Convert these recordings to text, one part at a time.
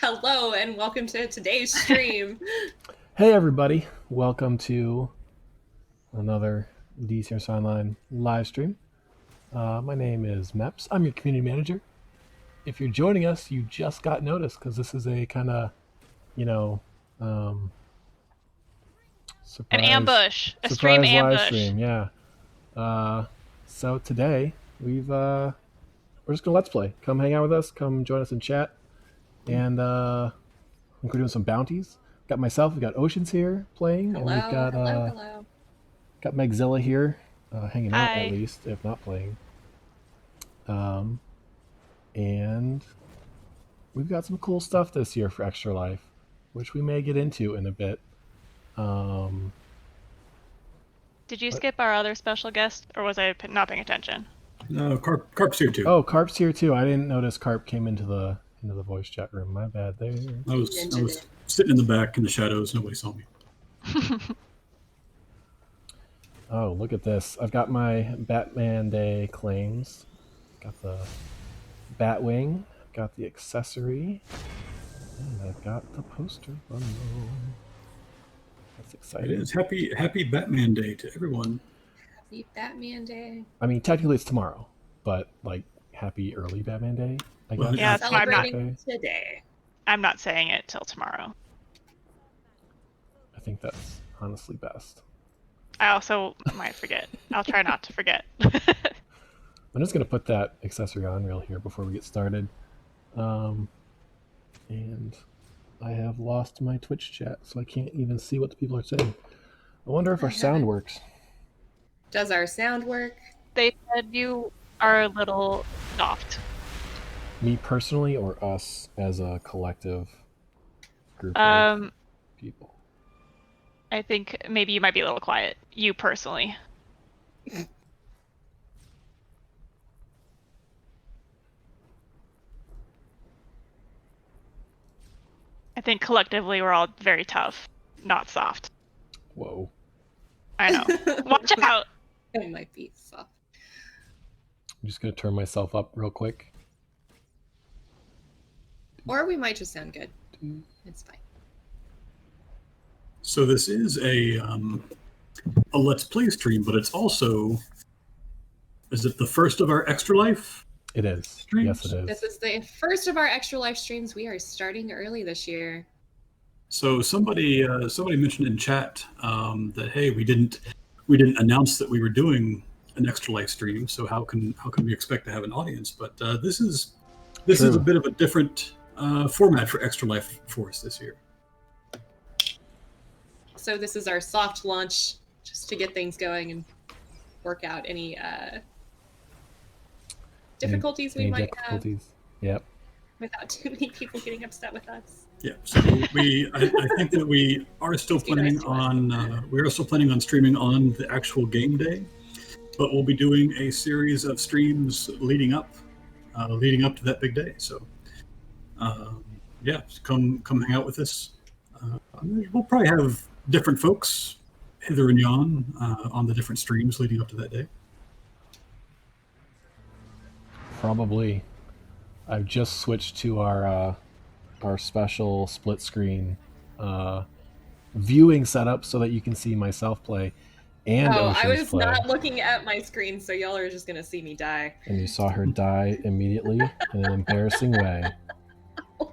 Hello and welcome to today's stream. Hey everybody, welcome to another DCR Online live stream. My name is Meps. I'm your community manager. If you're joining us, you just got noticed because this is a kind of, An ambush, a stream surprise live ambush. stream. Yeah. So today we're just gonna let's play. Come hang out with us. Come join us in chat, and I think we're doing some bounties. Got myself. We got Oceans here playing, Hello, and we've got hello. Got Megzilla here, hanging out Hi. at least, if not playing. And we've got some cool stuff this year for Extra Life, which we may get into in a bit. Did you skip our other special guest, or was I not paying attention? No, Carp's here too. Oh, Carp's here too. I didn't notice Carp came into the voice chat room. My bad there. I was sitting in the back in the shadows. Nobody saw me. Oh, look at this. I've got my Batman Day claims. Got the Batwing. Got the accessory. And I've got the poster bundle. That's exciting. It is happy Batman Day to everyone. Happy Batman Day. I mean, technically it's tomorrow, but like happy early Batman Day, I guess. Well, Yeah, that's why I'm not. Today. I'm not saying it till tomorrow. I think that's honestly best. I also might forget. I'll try not to forget. I'm just going to put that accessory on real here before we get started. And I have lost my Twitch chat, so I can't even see what the people are saying. I wonder if our sound works. Does our sound work? They said you are a little soft. Me personally, or us as a collective group of people? I think maybe you might be a little quiet. You personally. I think collectively we're all very tough, not soft. Whoa. I know. Watch out. It might be soft. I'm just going to turn myself up real quick. Or we might just sound good. It's fine. So this is a Let's Play stream, but it's also, is it the first of our Extra Life? It is. Streams? Yes, it is. This is the first of our Extra Life streams. We are starting early this year. So somebody mentioned in chat that hey, we didn't announce that we were doing an Extra Life stream. So how can we expect to have an audience? But this is a bit of a different format for Extra Life for us this year. So this is our soft launch, just to get things going and work out any difficulties we might have. Yep. Without too many people getting upset with us. Yeah. So I think that we are still planning on streaming on the actual game day, but we'll be doing a series of streams leading up to that big day. So yeah, come hang out with us. We'll probably have different folks hither and yon on the different streams leading up to that day. Probably. I've just switched to our special split screen viewing setup so that you can see myself play and Oceans I was play. not looking at my screen, so y'all are just gonna see me die. And you saw her die immediately in an embarrassing way.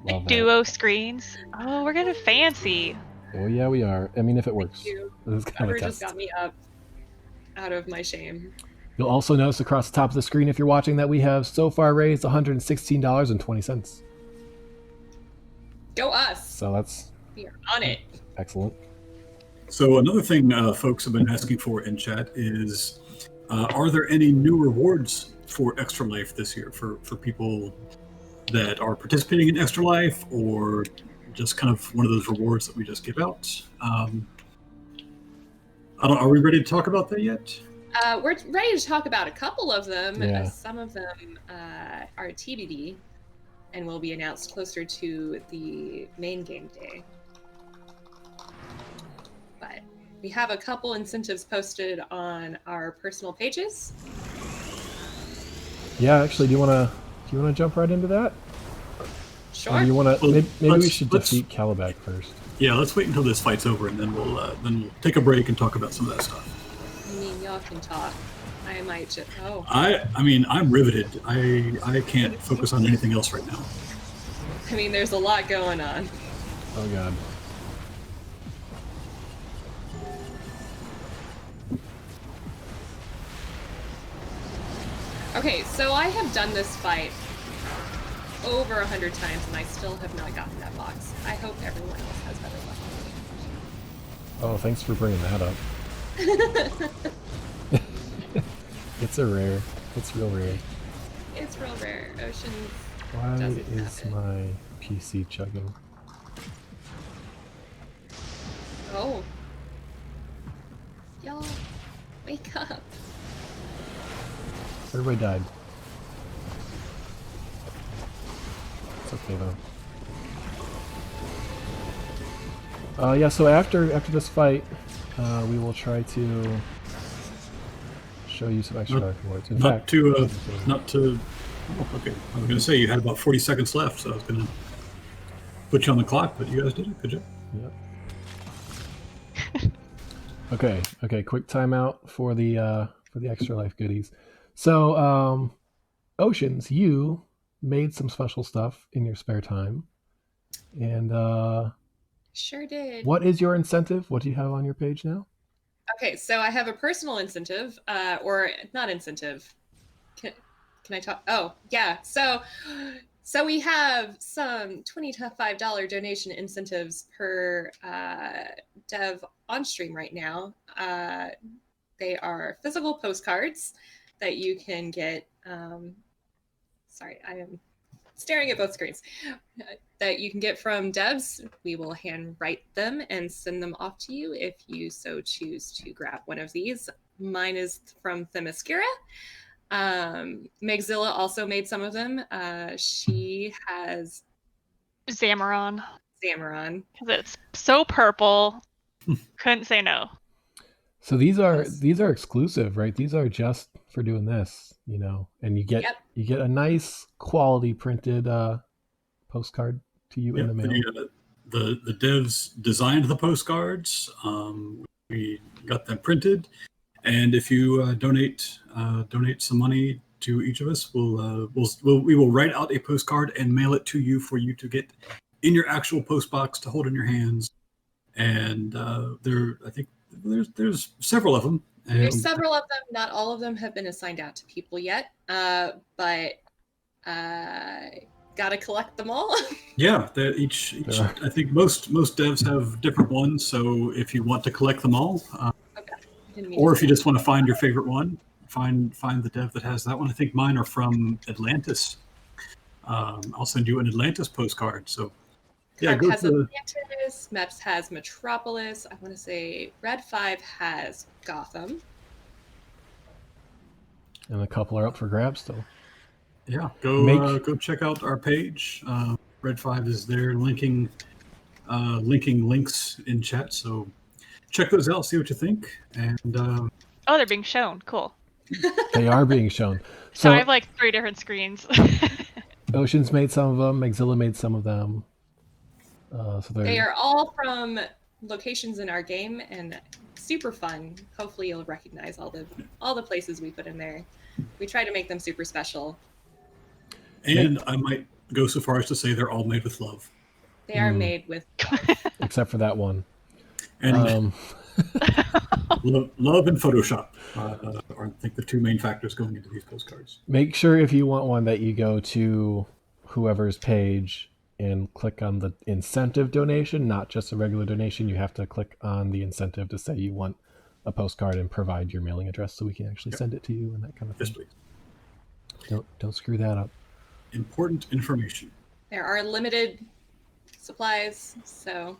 Love Duo screens. Oh, we're getting fancy. Oh yeah, we are. I mean, if it works. This is kind of a test. Just got me up out of my shame. You'll also notice across the top of the screen, if you're watching, that we have so far raised $116.20. Go us! So that's... We are on it. Excellent. So another thing folks have been asking for in chat is, are there any new rewards for Extra Life this year for people that are participating in Extra Life, or just kind of one of those rewards that we just give out? Are we ready to talk about that yet? We're ready to talk about a couple of them. Yeah. Some of them are TBD and will be announced closer to the main game day. But we have a couple incentives posted on our personal pages. Yeah, actually, do you want to Do you want to jump right into that? Sure. Or do you want to? Well, Maybe we let's- should let's- defeat Calibac first. Yeah, let's wait until this fight's over, and then we'll take a break and talk about some of that stuff. I mean, y'all can talk. I might just. Oh. I mean, I'm riveted. I can't focus on anything else right now. I mean, there's a lot going on. Oh god. Okay, so I have done this fight over 100 times, and I still have not gotten that box. I hope everyone else has better luck than Oh, thanks for bringing that up. me. It's a rare. It's real rare. It's real rare. Oceans. Why Doesn't is happen. my PC chugging? Oh. Y'all, wake up. Everybody died. It's okay though. Yeah. So after this fight, we will try to show you some extra life rewards. In fact, Not to. Okay, I was going to say you had about 40 seconds left, so I was going to put you on the clock, but you guys did it. Good job. Yep. Okay. Quick timeout for the extra life goodies. So, Oceans, you made some special stuff in your spare time, and Sure did. what is your incentive? What do you have on your page now? Okay, so I have a personal incentive, or not incentive. Can I talk? Oh, yeah. So we have some $25 donation incentives per dev on stream right now. They are physical postcards that you can get. Sorry, I am staring at both screens. That you can get from devs. We will handwrite them and send them off to you if you so choose to grab one of these. Mine is from Themyscira. Megzilla also made some of them. She has Zamaron. Zamaron. Because it's so purple. Couldn't say no. So these are Yes. exclusive, right? These are just for doing this, and you get Yep. you get a nice quality printed postcard to you in the mail. The devs designed the postcards. We got them printed, and if you donate some money to each of us, we will write out a postcard and mail it to you for you to get in your actual post box to hold in your hands. And I think there's several of them. And There's several of them. Not all of them have been assigned out to people yet, but gotta collect them all. yeah, each I think most devs have different ones. So if you want to collect them all, or if you just want to find your favorite one, find the dev that has that one. I think mine are from Atlantis. I'll send you an Atlantis postcard. So yeah, Crab go has to Atlantis. Meps has Metropolis. I want to say Red 5 has Gotham. And a couple are up for grabs still. yeah, go check out our page. Red 5 is there linking links in chat. So check those out, see what you think, and Oh, they're being shown. Cool. They are being shown. So So I have like 3 different screens. Oceans made some of them. Megzilla made some of them. So They are all from locations in our game and super fun. Hopefully you'll recognize all the places we put in there. We try to make them super special. and I might go so far as to say they're all made with love. They are made with except for that one. And love and Photoshop are, I think, the two main factors going into these postcards. Make sure if you want one that you go to whoever's page and click on the incentive donation, not just a regular donation. You have to click on the incentive to say you want a postcard and provide your mailing address so we can actually send it to you and that kind of thing. Yes, please. Don't screw that up. Important information. There are limited supplies, so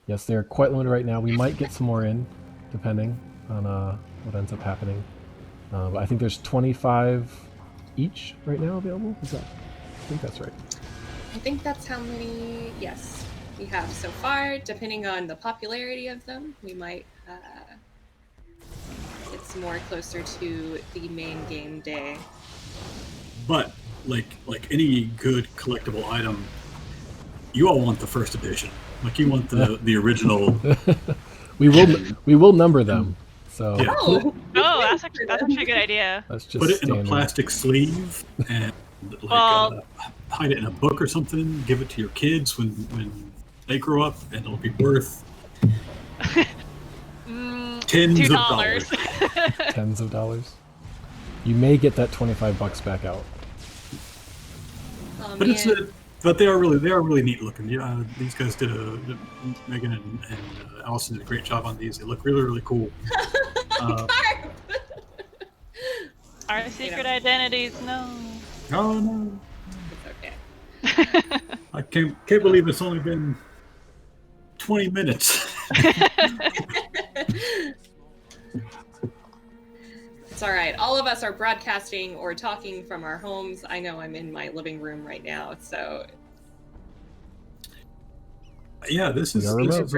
Yes, they're quite limited right now. We might get some more in, depending on what ends up happening. But I think there's 25 each right now available. I think that's right. I think that's how many, yes, we have so far. Depending on the popularity of them, we might get some more closer to the main game day. But like any good collectible item, you all want the first edition. Like you want the original. we will number them. So Yeah, Oh, Oh, that's actually a good idea. that's just put it in a standard. plastic sleeve and like Well- hide it in a book or something. Give it to your kids when they grow up, and it'll be worth tens of dollars. $2. Tens of dollars. You may get that $25 back out. oh But man. but they are really neat looking. Yeah, these guys Megan and Allison did a great job on these. They look really cool. Our secret identities, no. Oh no, It's okay. I can't believe it's only been 20 minutes. It's all right. All of us are broadcasting or talking from our homes. I know I'm in my living room right now, so Yeah, this is We are remote.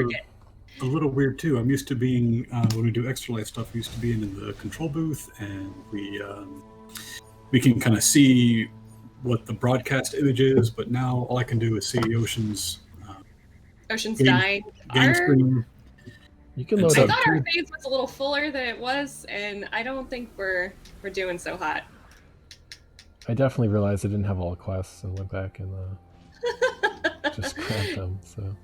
a little weird too. I'm used to being when we do Extra Life stuff. We used to be in the control booth, and we can kind of see what the broadcast image is. But now all I can do is see Ocean's Ocean's Game- dying. game screen. You can I load I up thought our two. phase was a little fuller than it was, and I don't think we're doing so hot. I definitely realized I didn't have all the quests and went back and just grabbed them. So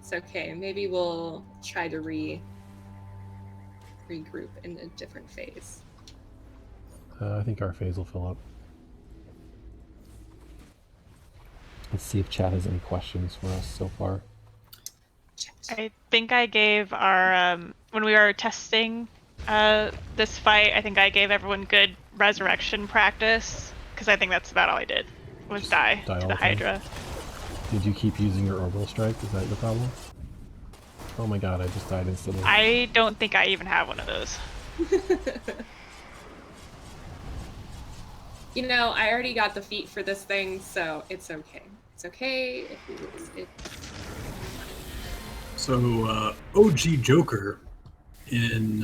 It's okay. Maybe we'll try to regroup in a different phase. I think our phase will fill up. Let's see if chat has any questions for us so far. I think I gave our when we were testing this fight, I think I gave everyone good resurrection practice because I think that's about all I did was Just die die to all the the time. Hydra. Did you keep using your orbital strike? Is that your problem? Oh my god, I just died instantly. I don't think I even have one of those. You know, I already got the feat for this thing, so it's okay. It's okay if we lose. So OG Joker in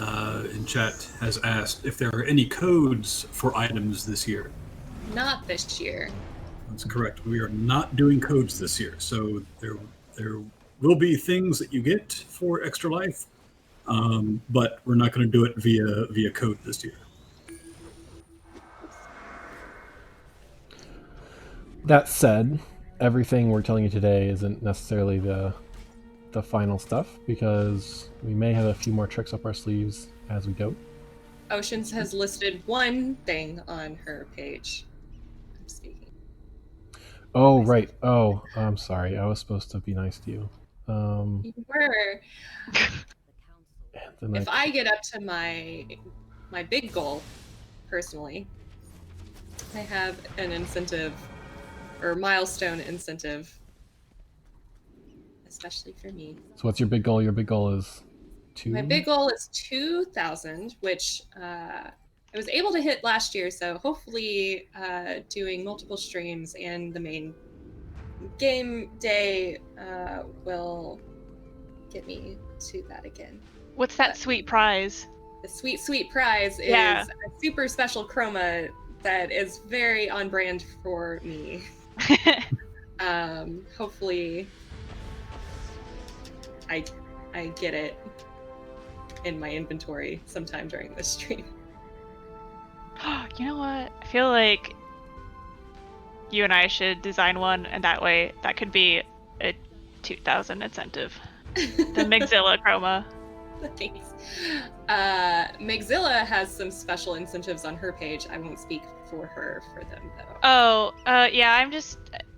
chat has asked if there are any codes for items this year. Not this year. That's correct. We are not doing codes this year, so there will be things that you get for Extra Life, but we're not going to do it via code this year. That said, everything we're telling you today isn't necessarily the final stuff, because we may have a few more tricks up our sleeves as we go. Oceans has listed one thing on her page. I'm speaking. Oh, right. Oh, I'm sorry. I was supposed to be nice to you. You were. And then If I get up to my big goal, personally, I have an incentive or milestone incentive, especially for me. So what's your big goal? Your big goal is 2? My big goal is 2,000, which I was able to hit last year. So hopefully, doing multiple streams and the main game day will get me to that again. What's that sweet prize? The sweet prize is Yeah. a super special chroma that is very on brand for me. Hopefully I get it in my inventory sometime during this stream. You know what? I feel like you and I should design one, and that way that could be a 2,000 incentive. The Migzilla chroma. Thanks. Migzilla has some special incentives on her page. I won't speak for her for them though. Oh, yeah,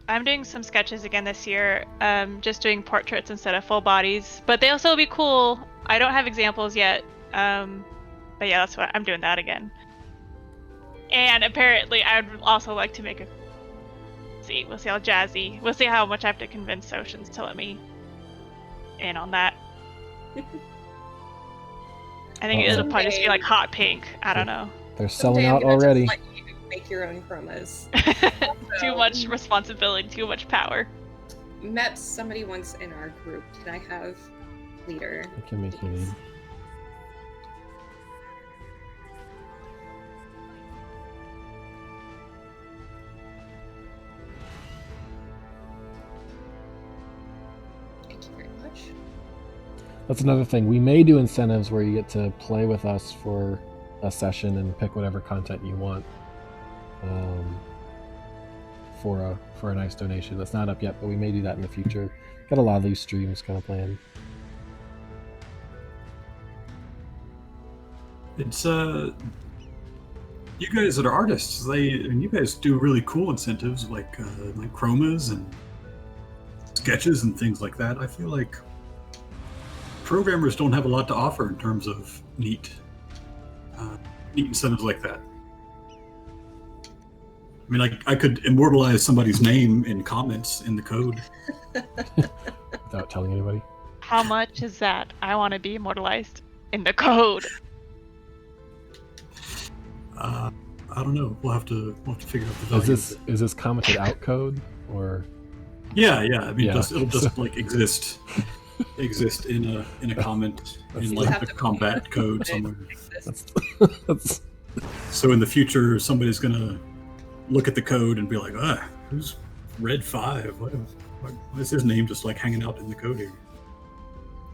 I'm doing some sketches again this year. Just doing portraits instead of full bodies. But they also will be cool. I don't have examples yet. But yeah, that's what I'm doing that again. And apparently I would also like to make a we'll see how jazzy. We'll see how much I have to convince Oceans to let me in on that. I think it'll probably just be like hot pink. I don't know. They're Someday selling I'm out gonna just already. let you make your own chromas. Too much responsibility, too much power. Met somebody once in our group. Can I have leader? I can make you lead. much. That's another thing. We may do incentives where you get to play with us for a session and pick whatever content you want for a nice donation. That's not up yet, but we may do that in the future. Got a lot of these streams kind of planned. It's you guys that are artists, you guys do really cool incentives like chromas and sketches and things like that. I feel like programmers don't have a lot to offer in terms of neat incentives like that. I mean, like, I could immortalize somebody's name in comments in the code. Without telling anybody. How much is that? I want to be immortalized in the code. I don't know. We'll have to figure out the value. Is this commented out code or? Yeah. I mean, Yeah. it'll just like exist in a comment in like the combat code somewhere. That's So in the future, somebody's gonna look at the code and be like, who's Red 5? Why is his name just like hanging out in the code here?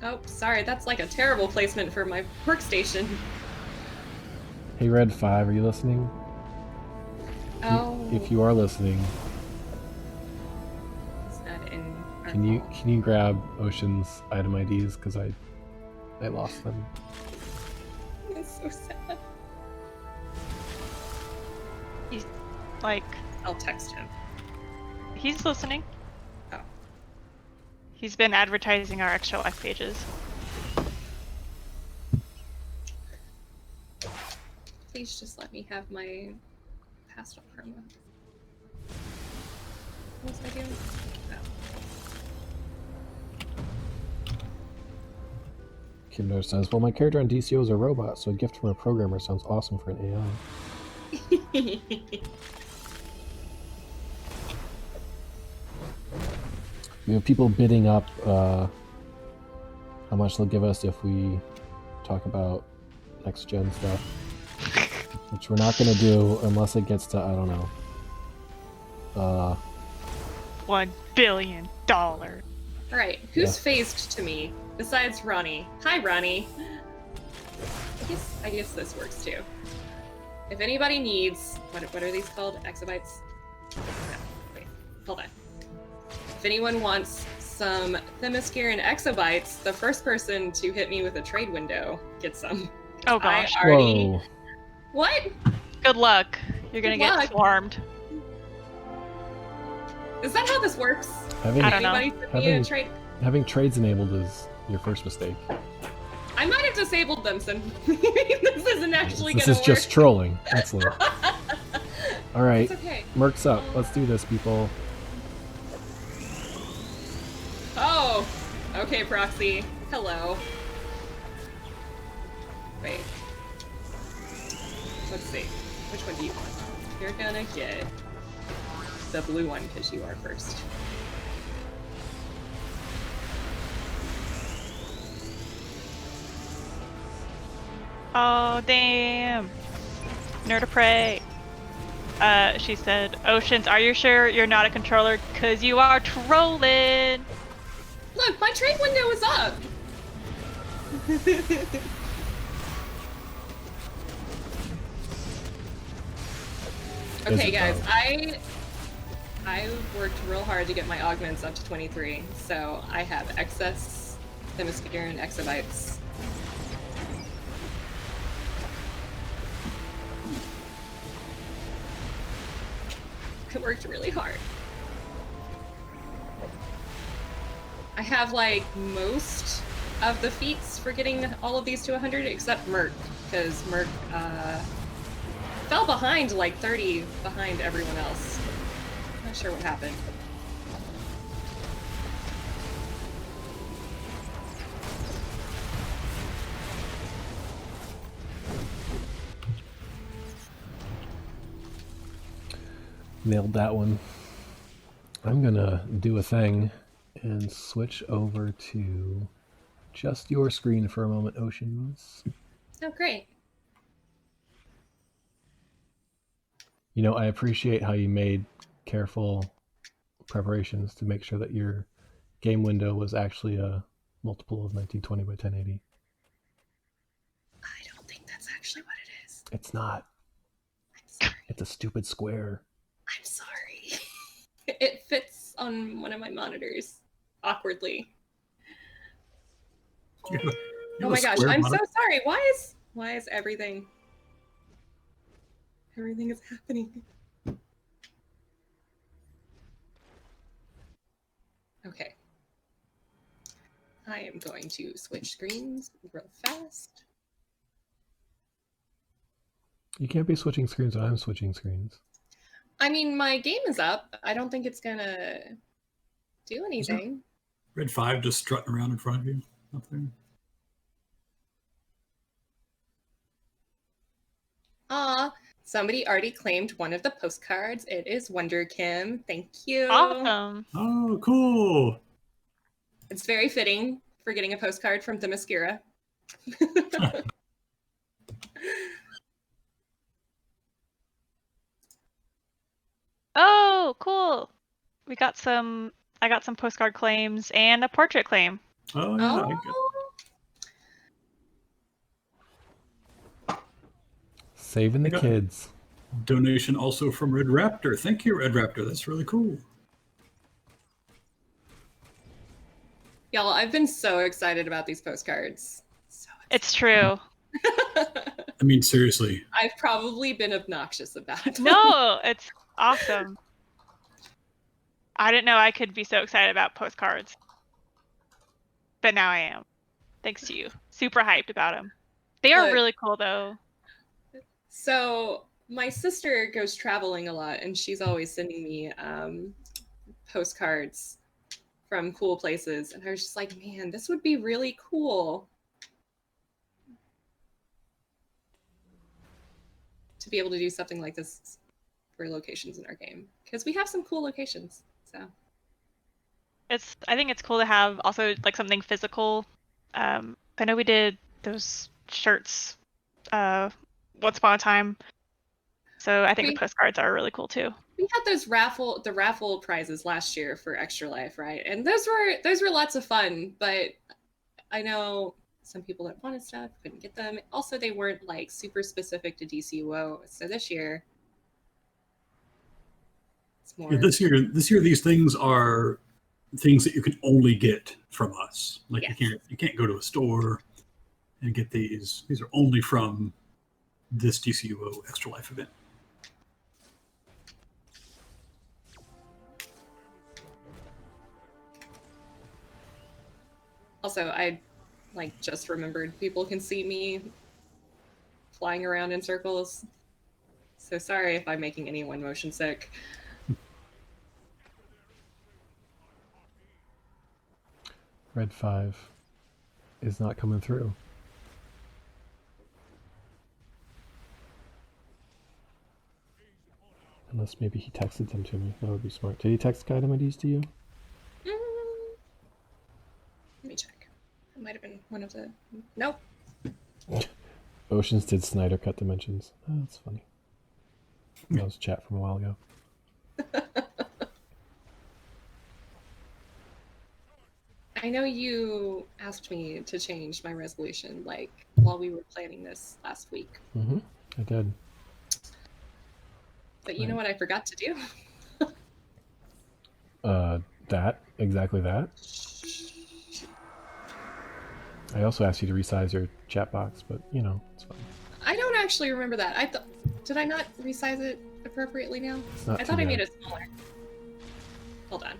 Oh, sorry, that's like a terrible placement for my workstation. Hey Red 5, are you listening? Oh. If you are listening, It's not in our can you call. grab Ocean's item IDs because I lost them. It's so sad. He's like, I'll text him. he's listening. Oh. He's been advertising our Extra Life pages. Please just let me have my pastel chroma. What was I doing? Oh. Kimdo says, well, my character on DCO is a robot, so a gift from a programmer sounds awesome for an AI. We have people bidding up how much they'll give us if we talk about next gen stuff, which we're not going to do unless it gets to, I don't know, $1 billion. Alright, who's phased to me besides Ronnie? Hi, Ronnie. I guess this works too. If anybody needs, what are these called? Exabytes? No, wait, hold on. If anyone wants some Themyscira and exabytes, the first person to hit me with a trade window gets some. Oh gosh. I already... Whoa. What? Good luck. You're gonna Good get luck. swarmed. Is that how this works? Having, I don't know. Anybody send me a trade? having trades enabled is your first mistake. I might have disabled them, so this isn't actually This gonna is work. just trolling. Excellent. All right, It's okay. Merc's up. Let's do this, people. Oh, okay, Proxy. Hello. Wait. Let's see. Which one do you want? You're gonna get the blue one because you are first. Oh damn. Nerd of prey. She said, Oceans, are you sure you're not a controller? Cause you are trolling. Look, my trade window is up. Okay, it guys, though? I worked real hard to get my augments up to 23, so I have excess Themyscira and exabytes. I worked really hard. I have like most of the feats for getting all of these to 100 except Merc, because Merc fell behind like 30 behind everyone else. Not sure what happened. Nailed that one. I'm gonna do a thing and switch over to just your screen for a moment, Oceans. Oh, great. You know, I appreciate how you made careful preparations to make sure that your game window was actually a multiple of 1920 by 1080. I don't think that's actually what it is. It's not. I'm sorry. It's a stupid square. I'm sorry. It fits on one of my monitors awkwardly. Oh my gosh, I'm so sorry. Why is everything is happening? Okay. I am going to switch screens real fast. You can't be switching screens when I'm switching screens. I mean, my game is up. I don't think it's gonna do anything. Red 5 just strutting around in front of you up there. Somebody already claimed one of the postcards. It is Wonder Kim. Thank you. Awesome. Oh, cool. It's very fitting for getting a postcard from Themyscira. Oh, cool. I got some postcard claims and a portrait claim. Oh, yeah. Saving the kids. Donation also from Red Raptor. Thank you, Red Raptor. That's really cool. Y'all, I've been so excited about these postcards. It's true. I mean, seriously. I've probably been obnoxious about it. No, it's awesome. I didn't know I could be so excited about postcards. But now I am. Thanks to you. Super hyped about them. They are really cool, though. So my sister goes traveling a lot, and she's always sending me postcards from cool places. And I was just like, man, this would be really cool to be able to do something like this for locations in our game, because we have some cool locations. So I think it's cool to have also like something physical. I know we did those shirts once upon a time, so I think the postcards are really cool too. We had the raffle prizes last year for Extra Life, right? And those were lots of fun, but I know some people that wanted stuff couldn't get them. Also, they weren't like super specific to DCUO. So this year, it's more. Yeah, this year, these things are things that you can only get from us. Like you can't go to a store and get these. These are only from this DCUO Extra Life event. Also, I just remembered people can see me flying around in circles. So sorry if I'm making anyone motion sick. Red 5 is not coming through. Unless maybe he texted them to me. That would be smart. Did he text guide IDs to you? Let me check. It might have been one of the... Nope. Oceans did Snyder cut dimensions. Oh, that's funny. That was chat from a while ago. I know you asked me to change my resolution while we were planning this last week. Mm-hmm. I did. But you know what I forgot to do? Exactly that. I also asked you to resize your chat box, but it's fine. I don't actually remember that. Did I not resize it appropriately now? I thought I made it smaller. Hold on.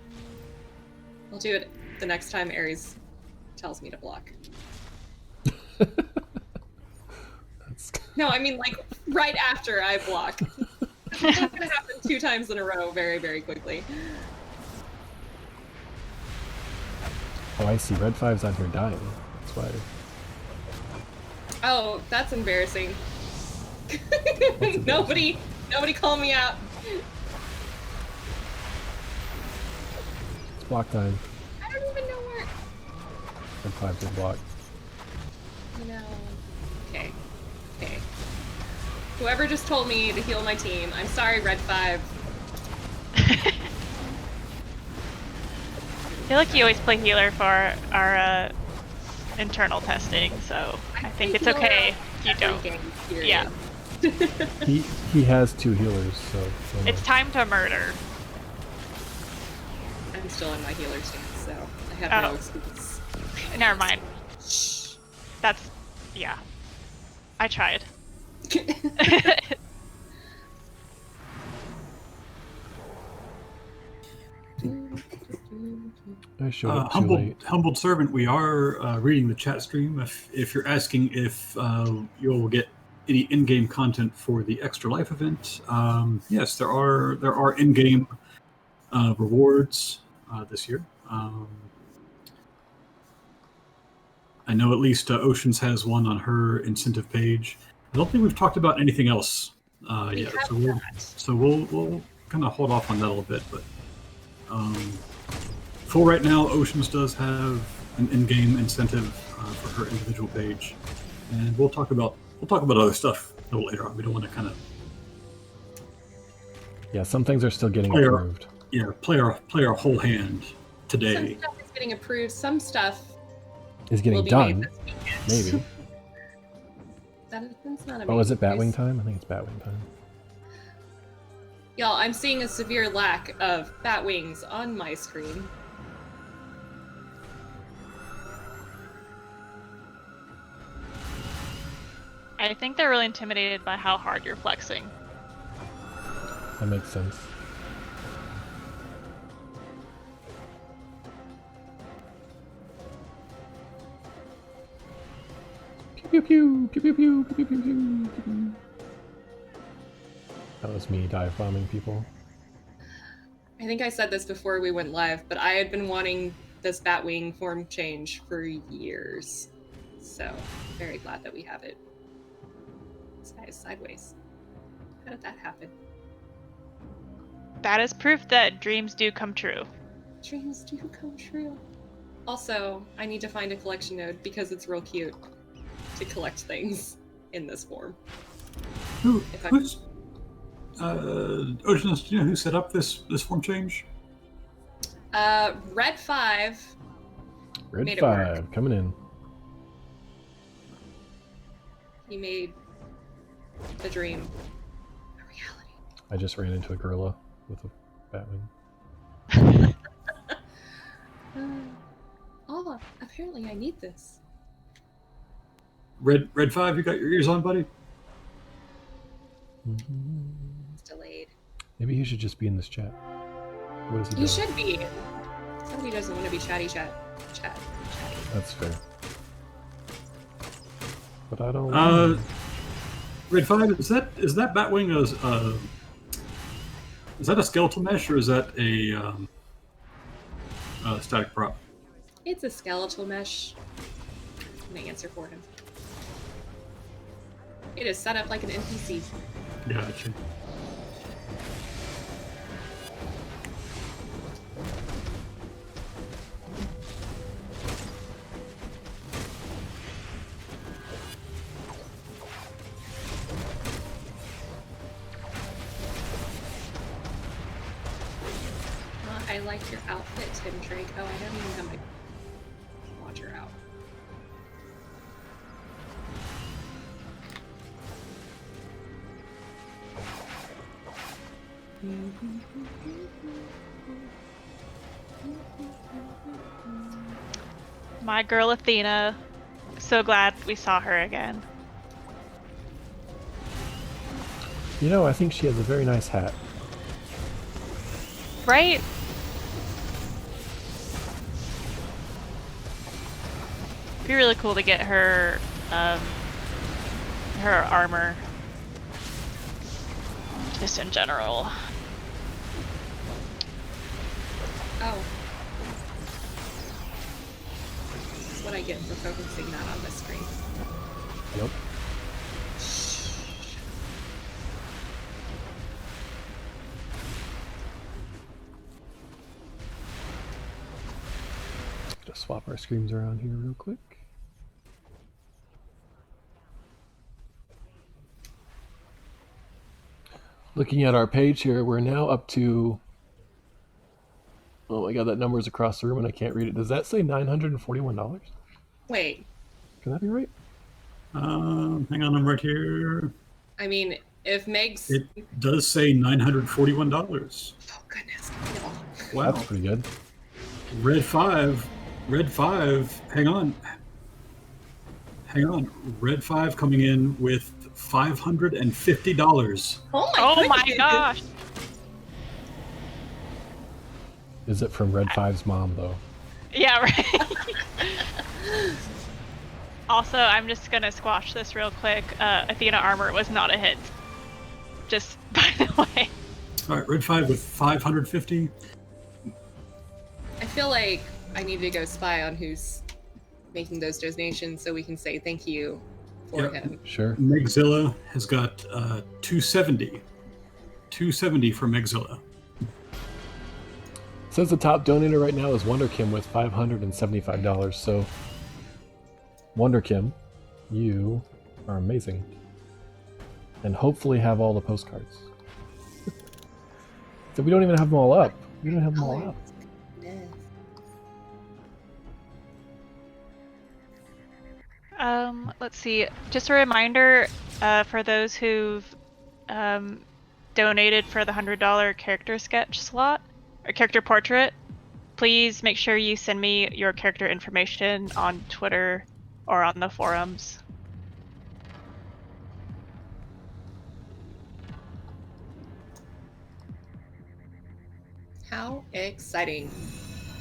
I'll do it the next time Ares tells me to block. No, I mean right after I block. It's not going to happen 2 times in a row very, very quickly. Oh, I see. Red 5's on here dying. That's why. Oh, that's embarrassing. Nobody call me out. It's block time. I don't even know where. Red 5 did block. Okay. Whoever just told me to heal my team, I'm sorry, Red 5. I feel like you always play healer for our internal testing, so I think I it's heal okay if you every don't. game period. Yeah. He has 2 healers, so don't It's know. time to murder. I'm still in my healer stance, so I have Oh. no excuse. Never mind. Shh. That's, yeah. I tried. I showed up too late. Humbled servant, we are reading the chat stream. If you're asking if you'll get any in-game content for the Extra Life event, yes, there are in-game rewards this year. I know at least Oceans has one on her incentive page. I don't think we've talked about anything else yet, so we'll kind of hold off on that a little bit. But for right now, Oceans does have an in-game incentive for her individual page, and we'll talk about other stuff a little later on. We don't want to kind of Some things are still getting approved. Play our whole hand today. Some stuff is getting approved. Some stuff Is getting will be done. made this weekend. Maybe. That's not Oh, is it amazing. Batwing time? I think it's Batwing time. Y'all, I'm seeing a severe lack of bat wings on my screen. I think they're really intimidated by how hard you're flexing. That makes sense. Pew pew pew pew pew pew pew pew pew pew. That was me dive bombing people. I think I said this before we went live, but I had been wanting this Batwing form change for years. So, very glad that we have it. This guy is sideways. How did that happen? That is proof that dreams do come true. Dreams do come true. Also, I need to find a collection node because it's real cute to collect things in this form. Who's Oceans? Do you know who set up this form change? Red 5. Red Made it work. 5 coming in. He made the dream a reality. I just ran into a gorilla with a Batwing. Oh, apparently I need this. Red 5, you got your ears on, buddy? It's delayed. Maybe he should just be in this chat. What is he doing? You should be. Somebody doesn't want to be chatty. That's fair. But I don't want to. Red 5, is that Batwing is that a skeletal mesh or is that a static prop? It's a skeletal mesh. I'm gonna answer for him. It is set up like an NPC. Gotcha. I like your outfit, Tim Drake. Oh, I don't even have my watcher out. My girl Athena. So glad we saw her again. You know, I think she has a very nice hat. Right? It'd be really cool to get her, her armor. Just in general. Oh. This is what I get for focusing not on the screen. Yep. Just swap our screens around here real quick. Looking at our page here, we're now up to... Oh my god, that number is across the room and I can't read it. Does that say $941? Wait, Can that be right? Hang on, I'm right here. I mean, if Meg's... It does say $941. Oh, goodness. No. Wow. That's pretty good. Red 5. Hang on. Red 5 coming in with $550. Oh my gosh. Is it from Red 5's mom, though? Yeah, right. Also, I'm just gonna squash this real quick. Athena armor was not a hit. Just by the way. All right, Red 5 with 550. I feel like I need to go spy on who's making those donations so we can say thank you for him. Sure. Megzilla has got 270. 270 for Megzilla. Says the top donator right now is Wonder Kim with $575. So, Wonder Kim, you are amazing. And hopefully have all the postcards. So we don't even have them all up. We don't have them all up. Let's see. Just a reminder for those who've donated for the $100 character sketch slot or character portrait. Please make sure you send me your character information on Twitter or on the forums. How exciting.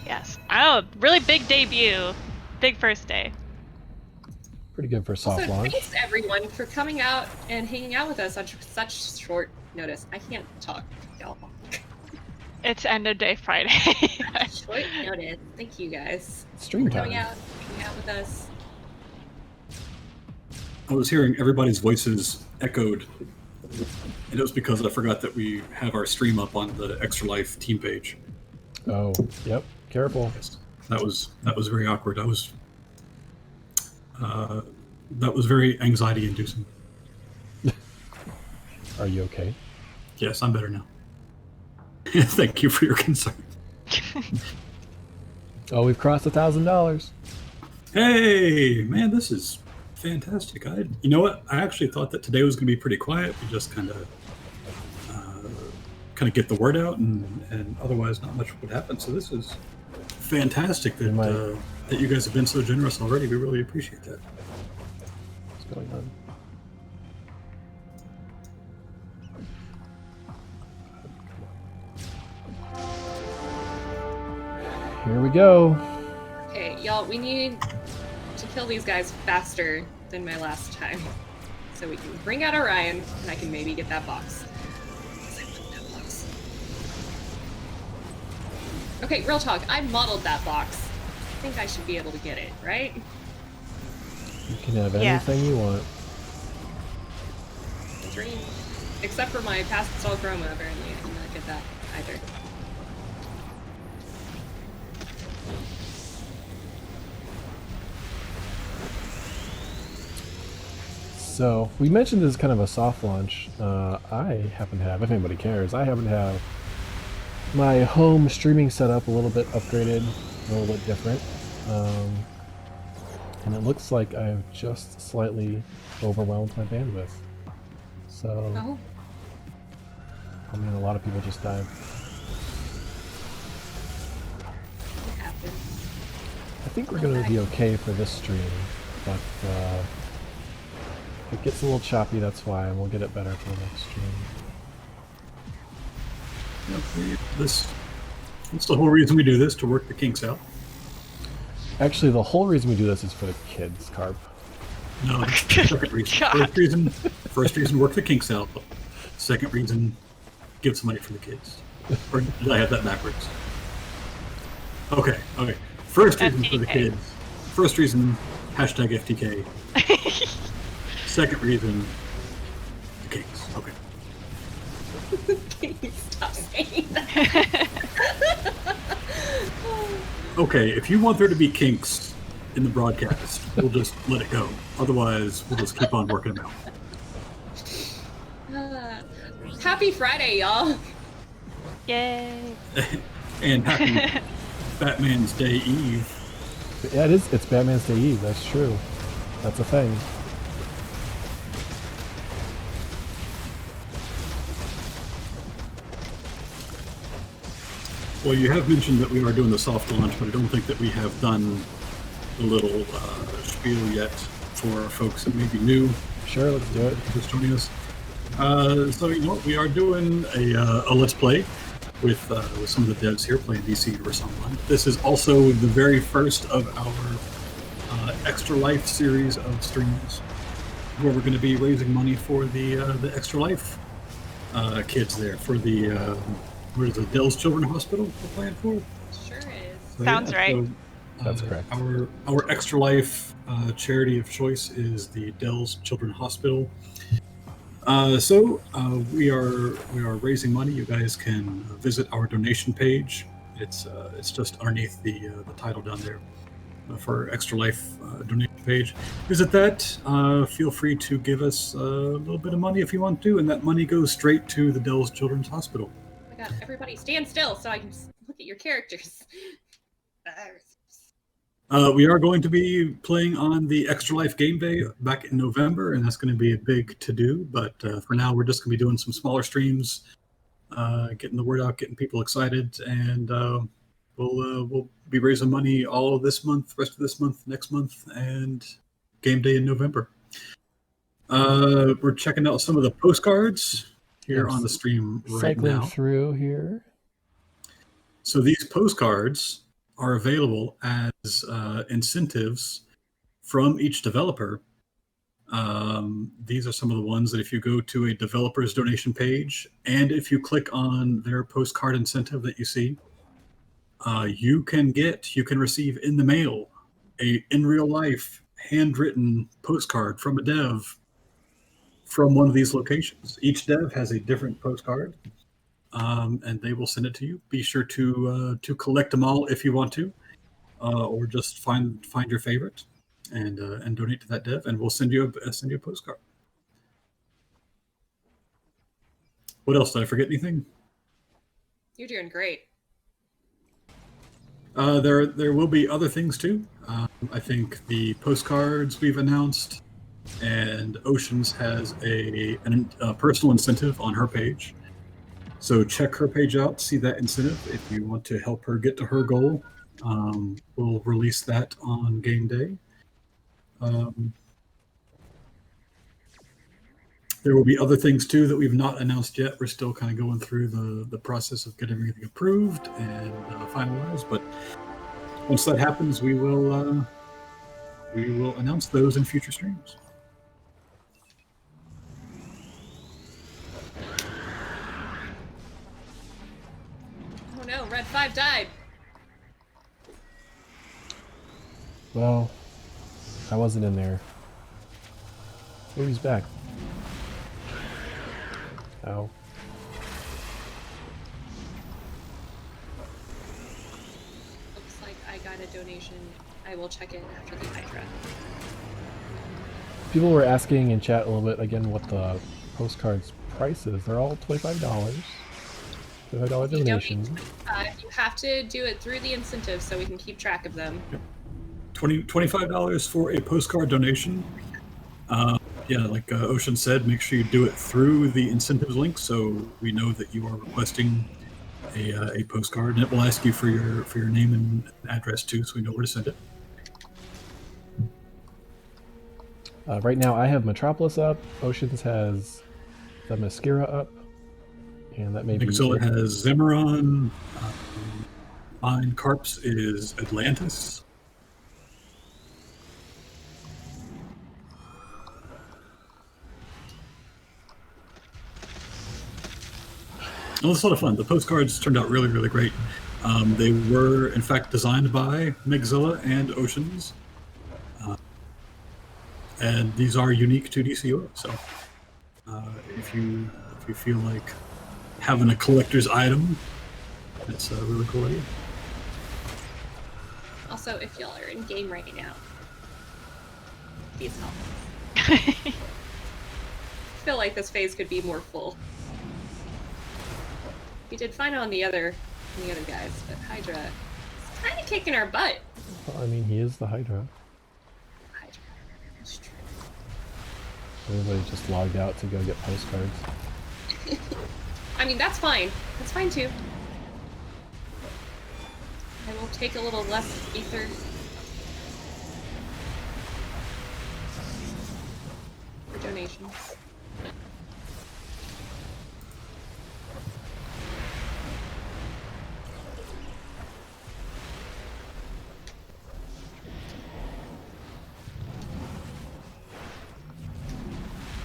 Yes. Oh, really big debut. Big first day. Pretty good for a soft Also, launch. thanks everyone for coming out and hanging out with us on such short notice. I can't talk, y'all. It's end of day Friday. Short notice. Thank you guys Stream for time. coming out, hanging out with us. I was hearing everybody's voices echoed, and it was because I forgot that we have our stream up on the Extra Life team page. Oh, yep. Careful. That was very awkward. That was very anxiety inducing. Are you okay? Yes, I'm better now. Thank you for your concern. Oh, we've crossed $1,000. Hey, man, this is fantastic. You know what? I actually thought that today was going to be pretty quiet. We just kind of get the word out, and otherwise not much would happen. So this is fantastic that that you guys have been so generous already. We really appreciate that. What's going on? Here we go. Okay, y'all, we need to kill these guys faster than my last time. So we can bring out Orion, and I can maybe get that box. 'Cause I want that box. Okay, real talk. I modeled that box. I think I should be able to get it, right? You can have Yeah. anything you want. Dream. Except for my past install chroma, apparently. I cannot get that either. So, we mentioned this is kind of a soft launch. I happen to have, if anybody cares, I happen to have my home streaming setup a little bit upgraded, a little bit different. And it looks like I've just slightly overwhelmed my bandwidth. So, Oh. I mean, a lot of people just died. It happens. I think we're going to be okay for this stream, but if it gets a little choppy, that's fine. We'll get it better for the next stream. Yep, that's the whole reason we do this, to work the kinks out. Actually, the whole reason we do this is for the kids, Carp. No, second reason. First reason, work the kinks out. Second reason, give some money for the kids. Or did I have that backwards? Okay. First reason for the FTK. kids. First reason, hashtag FTK. Second reason, the kinks. Okay. Can you stop saying that? Okay, if you want there to be kinks in the broadcast, we'll just let it go. Otherwise, we'll just keep on working them out. Happy Friday, y'all. Yay. And happy Batman's Day Eve. But yeah, it's Batman's Day Eve, that's true. That's a thing. Well, you have mentioned that we are doing the soft launch, but I don't think that we have done the little spiel yet for folks that may be new. Sure, let's do it. Just joining us. So you know what? We are doing a let's play with some of the devs here playing DC Universe Online. This is also the very first of our Extra Life series of streams, where we're going to be raising money for the Extra Life kids there for the what is it, Dell's Children's Hospital we're playing for. Sure is. So, Sounds right. So, That's correct. Our Extra Life charity of choice is the Dell's Children's Hospital. We are raising money. You guys can visit our donation page. It's just underneath the title down there for Extra Life donation page. Visit that. Feel free to give us a little bit of money if you want to, and that money goes straight to the Dell's Children's Hospital. Oh my god, everybody stand still so I can look at your characters. We are going to be playing on the Extra Life Game Day back in November, and that's going to be a big to-do. But for now, we're just going to be doing some smaller streams, getting the word out, getting people excited, and we'll be raising money all of this month, rest of this month, next month, and Game Day in November. We're checking out some of the postcards here on the stream right now. Cycling through here. So these postcards are available as incentives from each developer. These are some of the ones that if you go to a developer's donation page, and if you click on their postcard incentive that you see, you can receive in the mail in real life handwritten postcard from a dev from one of these locations. Each dev has a different postcard. And they will send it to you. Be sure to collect them all if you want to, or just find your favorite and donate to that dev, and we'll send you a postcard. What else? Did I forget anything? You're doing great. There will be other things too. I think the postcards we've announced, and Oceans has a personal incentive on her page. So check her page out, see that incentive. If you want to help her get to her goal, we'll release that on game day. There will be other things too that we've not announced yet. We're still kind of going through the process of getting everything approved and finalized. But once that happens, we will announce those in future streams. No, Red 5 died. Well, I wasn't in there. Oh, he's back. Ow. Looks like I got a donation. I will check in after the Hydra. People were asking in chat a little bit again what the postcards price is. They're all $25. $25 donation. You have to do it through the incentive so we can keep track of them. Yep. $25 for a postcard donation. Yeah, like Ocean said, make sure you do it through the incentives link so we know that you are requesting a postcard, and it will ask you for your name and address too, so we know where to send it. Right now I have Metropolis up, Oceans has the Mascara up, and that may be... Mixilla has Zimmeron, mine Carps is Atlantis. Well, it's a lot of fun. The postcards turned out really, really great. They were, in fact, designed by Mixilla and Oceans. And these are unique to DCO. So if you feel like having a collector's item, it's a really cool idea. Also, if y'all are in game right now, please help. I feel like this phase could be more full. We did fine on the other guys, but Hydra is kind of kicking our butt. Well, I mean, he is the Hydra. Hydra. Everybody just logged out to go get postcards. I mean, that's fine. That's fine too. I will take a little less ether. For donations.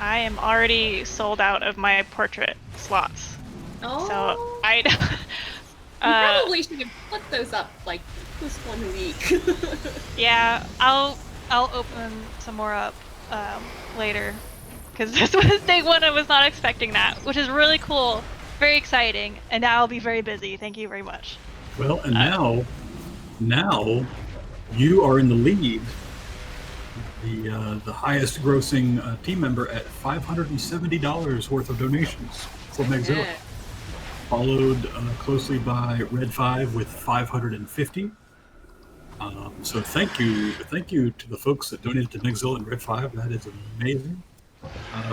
I am already sold out of my portrait slots. Oh. So I You probably should have put those up like this one week. yeah, I'll open some more up later, because this was day one. I was not expecting that, which is really cool, very exciting, and now I'll be very busy. Thank you very much. Well, and now you are in the lead. The highest grossing team member at $570 worth of donations for Megzilla. Yeah. Followed closely by Red 5 with 550. So thank you to the folks that donated to Megzilla and Red 5. That is amazing.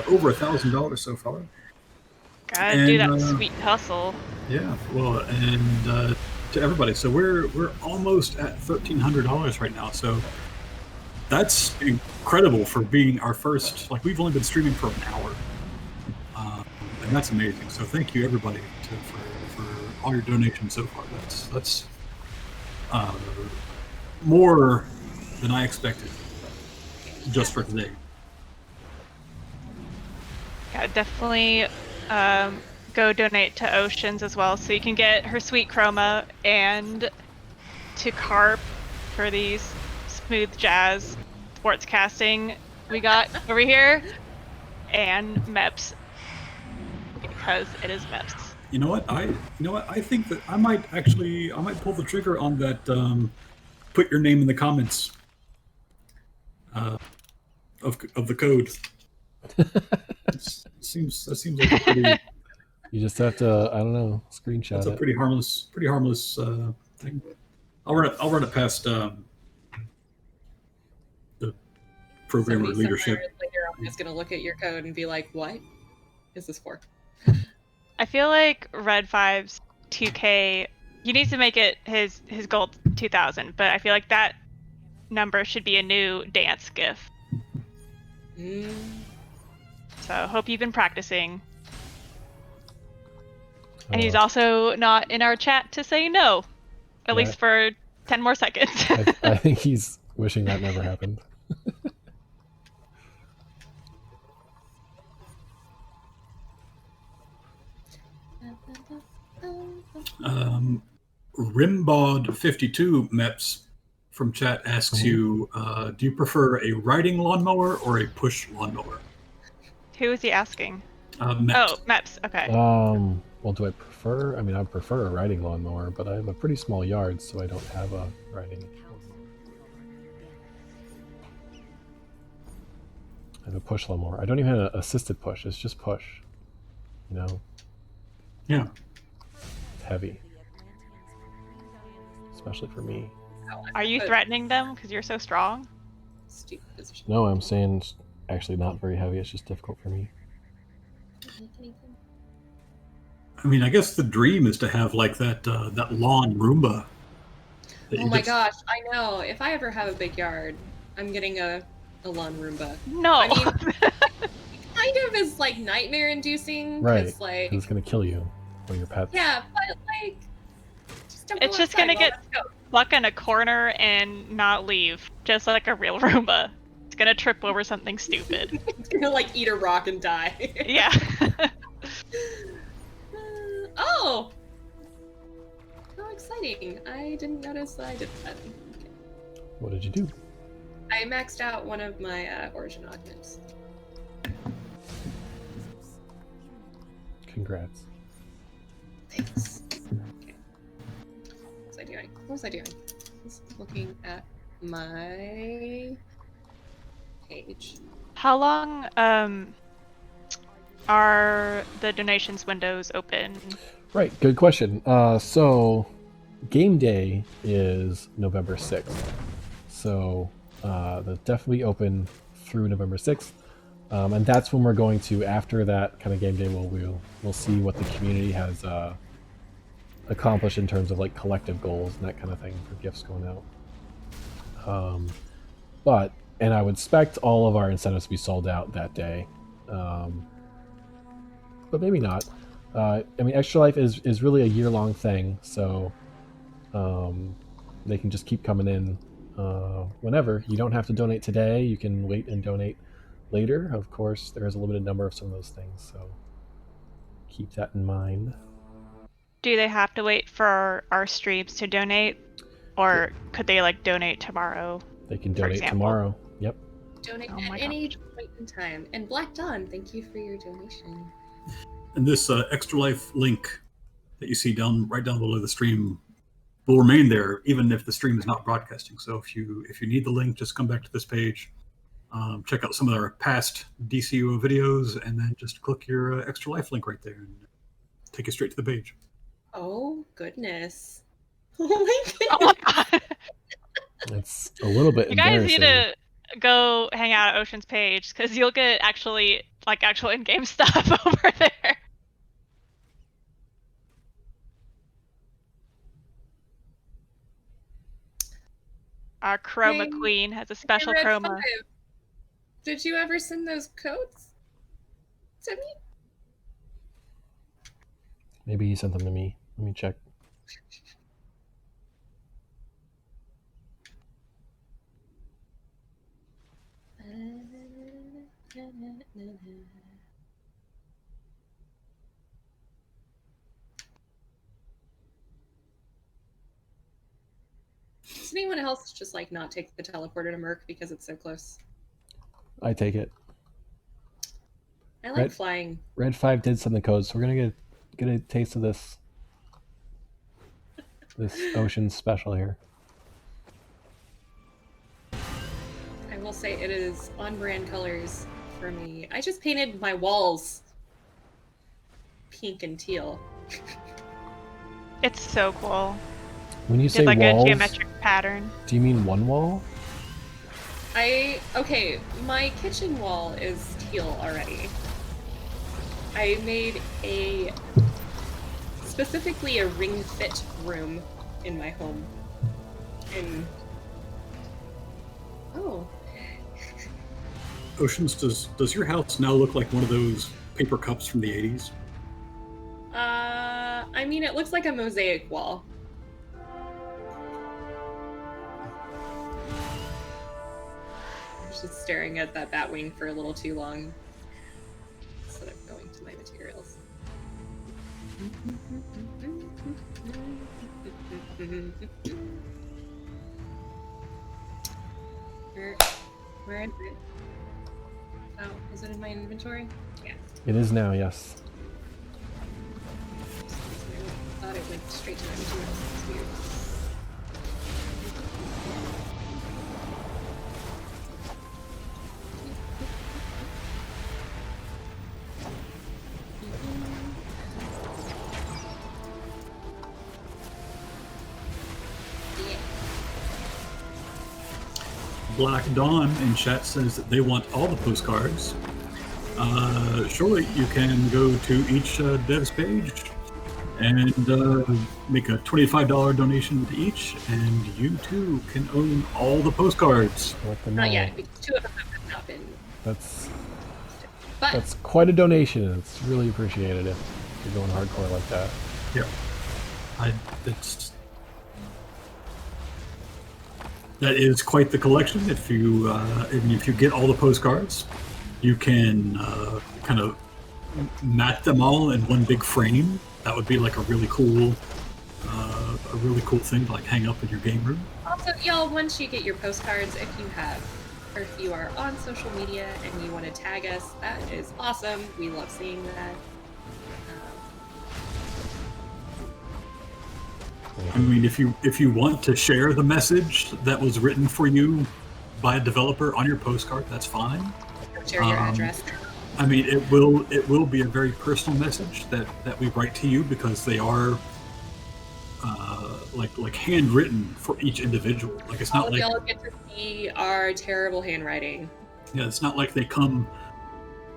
Over $1,000 so far. Gotta do that sweet hustle. Yeah, well, and to everybody. So we're almost at $1,300 right now. So that's incredible for being our first. Like, we've only been streaming for an hour, and that's amazing. So thank you everybody for all your donations so far. That's more than I expected just for today. Yeah, definitely go donate to Oceans as well, so you can get her sweet chroma, and to Carp for these smooth jazz sports casting we got over here, and Meps, because it is Meps. You know what? I think that I might pull the trigger on that. Put your name in the comments of the code. That seems like a pretty. You just have to, I don't know, screenshot That's it. a pretty harmless thing. I'll run it past the programmer Somebody leadership. somewhere later on is gonna look at your code and be like, "What is this for?" I feel like Red 5's 2K, you need to make it his goal 2000, but I feel like that number should be a new dance gif. So hope you've been practicing. And he's also not in our chat to say no, at least for 10 more seconds. I think he's wishing that never happened. Rimbod52 Meps from chat asks you, do you prefer a riding lawnmower or a push lawnmower? Who is he asking? Meps. Oh, Meps, okay. Well, do I prefer? I mean, I prefer a riding lawnmower, but I have a pretty small yard, so I don't have a riding lawnmower. I have a push lawnmower. I don't even have an assisted push. It's just push. You know? Yeah. It's heavy. Especially for me. Are you threatening them because you're so strong? Stupid position. No, I'm saying it's actually not very heavy. It's just difficult for me. I mean, I guess the dream is to have like that lawn Roomba. Oh my gosh, I know. If I ever have a big yard, I'm getting a lawn Roomba. No. I mean, kind of is like nightmare inducing. Right. Like, it's going to kill you or your pets. yeah, but like, just don't It's go just outside gonna while get let's go. stuck in a corner and not leave, just like a real Roomba. It's gonna trip over something stupid. It's gonna like eat a rock and die. Yeah. Oh! How exciting. I didn't notice that I did that. Okay. What did you do? I maxed out one of my origin augments. Congrats. Thanks. Okay. What was I doing? Just looking at my page. How long are the donations windows open? Right, good question. So, game day is November 6th. So, that's definitely open through November 6th. And that's when we're going to, after that kind of game day, we'll see what the community has accomplished in terms of like collective goals and that kind of thing for gifts going out. And I would expect all of our incentives to be sold out that day, but maybe not. I mean, Extra Life is really a year-long thing, so they can just keep coming in whenever. You don't have to donate today. You can wait and donate later. Of course, there is a limited number of some of those things, so keep that in mind. Do they have to wait for our streams to donate, or could they like donate tomorrow? They can donate tomorrow. Yep. Donate at any point in time. And Black Dawn, thank you for your donation. And this Extra Life link that you see right down below the stream will remain there even if the stream is not broadcasting. So if you need the link, just come back to this page, check out some of our past DCUO videos, and then just click your Extra Life link right there and take you straight to the page. Oh goodness! Oh my goodness! Oh my god! It's a little bit. You guys need to go hang out at Ocean's page because you'll get actual in-game stuff over there. Our Chroma Queen has a special chroma. 5. Did you ever send those codes to me? Maybe he sent them to me. Let me check. Does anyone else just like not take the teleporter to Merc because it's so close? I take it. I like flying. Red 5 did send the codes, so we're gonna get a taste of this Ocean special here. I will say it is on-brand colors for me. I just painted my walls pink and teal. It's so cool. When you say like walls, a geometric pattern. Do you mean one wall? Okay, my kitchen wall is teal already. I made specifically a ring fit room in my home. Oh. Oceans, does your house now look like one of those paper cups from the 80s? I mean, it looks like a mosaic wall. I was just staring at that bat wing for a little too long instead of going to my materials. Where is it? Oh, is it in my inventory? Yeah. It is now, yes. I thought it went straight to my materials. It's weird. Black Dawn in chat says that they want all the postcards. Surely you can go to each dev's page and make a $25 donation to each, and you too can own all the postcards. Not yet, because 2 of them have not been. That's quite a donation. It's really appreciated if you're going hardcore like that. Yeah, that is quite the collection. If you get all the postcards, you can kind of mat them all in one big frame. That would be like a really cool thing to like hang up in your game room. Also, y'all, once you get your postcards, if you are on social media and you want to tag us, that is awesome. We love seeing that. I mean, if you want to share the message that was written for you by a developer on your postcard, that's fine. Share your address. I mean, it will be a very personal message that we write to you, because they are like handwritten for each individual. Like, it's not like y'all get to see our terrible handwriting. Yeah, it's not like they come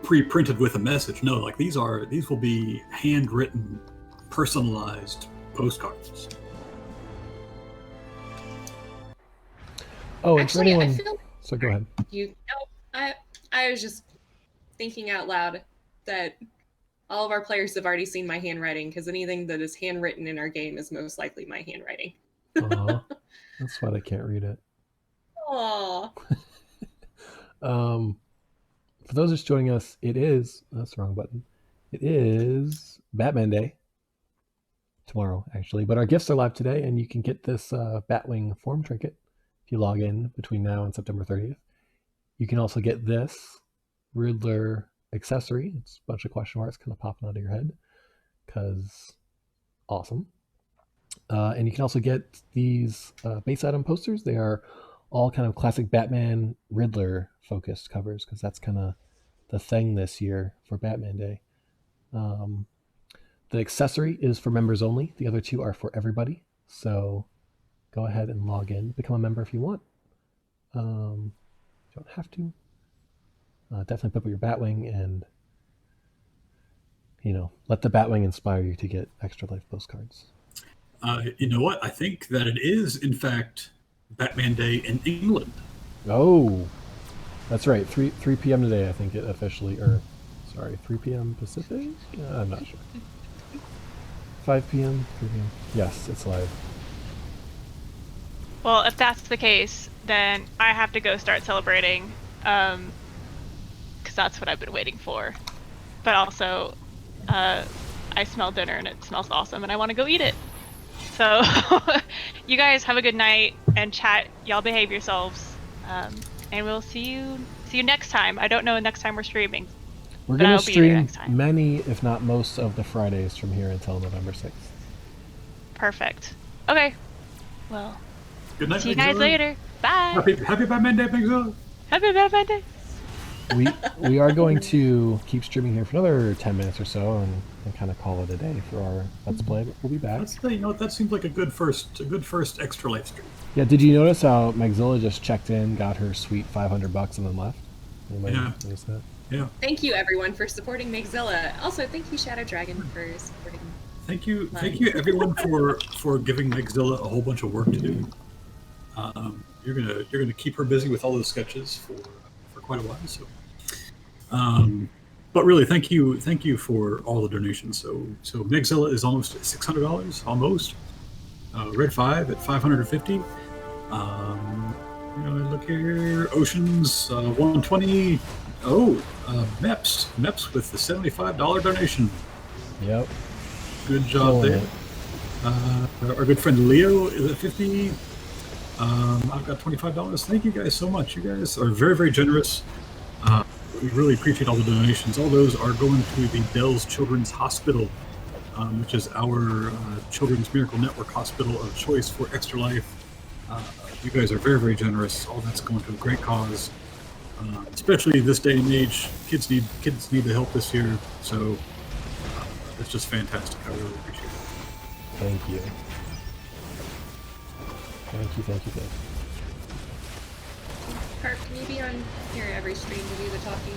pre-printed with a message. No, like these will be handwritten, personalized postcards. Oh, and Actually, for I anyone, feel so go ahead. I was just thinking out loud that all of our players have already seen my handwriting, because anything that is handwritten in our game is most likely my handwriting. That's why I can't read it. Aww. For those just joining us, that's the wrong button. It is Batman Day tomorrow, actually, but our gifts are live today, and you can get this Batwing form trinket if you log in between now and September 30th. You can also get this Riddler accessory. It's a bunch of question marks kind of popping out of your head, because awesome. And you can also get these base item posters. They are all kind of classic Batman Riddler focused covers, because that's kind of the thing this year for Batman Day. The accessory is for members only. The other two are for everybody. So go ahead and log in, become a member if you want. You don't have to. Definitely put up your Batwing and, let the Batwing inspire you to get Extra Life postcards. You know what? I think that it is, in fact, Batman Day in England. Oh, that's right. 3 p.m. today, I think it officially, 3 p.m. Pacific? I'm not sure. 5 p.m., 3 p.m. Yes, it's live. Well, if that's the case, then I have to go start celebrating, because that's what I've been waiting for. But also, I smell dinner and it smells awesome and I want to go eat it. So, you guys have a good night, and chat, y'all behave yourselves, and we'll see you next time. I don't know next time we're streaming. We're going to stream many, if not most, of the Fridays from here until November 6th. Perfect. Okay. Well, good night, see you guys later. Bye. Happy Batman Day, Big Zilla. Happy Batman Day. We are going to keep streaming here for another 10 minutes or so and kind of call it a day for our Let's Play, but we'll be back. That seems like a good first Extra Life stream. Yeah, did you notice how Megzilla just checked in, got her sweet $500 and then left? Anybody notice that? Yeah. Thank you, everyone, for supporting Megzilla. Also, thank you, Shadow Dragon, for supporting. Thank you, everyone, for giving Megzilla a whole bunch of work to do. You're gonna keep her busy with all those sketches for quite a while. So, but really, thank you for all the donations. So Megzilla is almost $600, almost. Red 5 at $550. Look here, Oceans 120. Oh, Meps with the $75 donation. Yep. Good job there. Our good friend Leo is at $50. I've got $25. Thank you guys so much. You guys are very, very generous. We really appreciate all the donations. All those are going to the Dell's Children's Hospital, which is our Children's Miracle Network hospital of choice for Extra Life. You guys are very, very generous. All that's going to a great cause. Especially this day and age, kids need the help this year. So it's just fantastic. I really appreciate it. Thank you. Thank you. Park, can you be on here every stream to do the talking?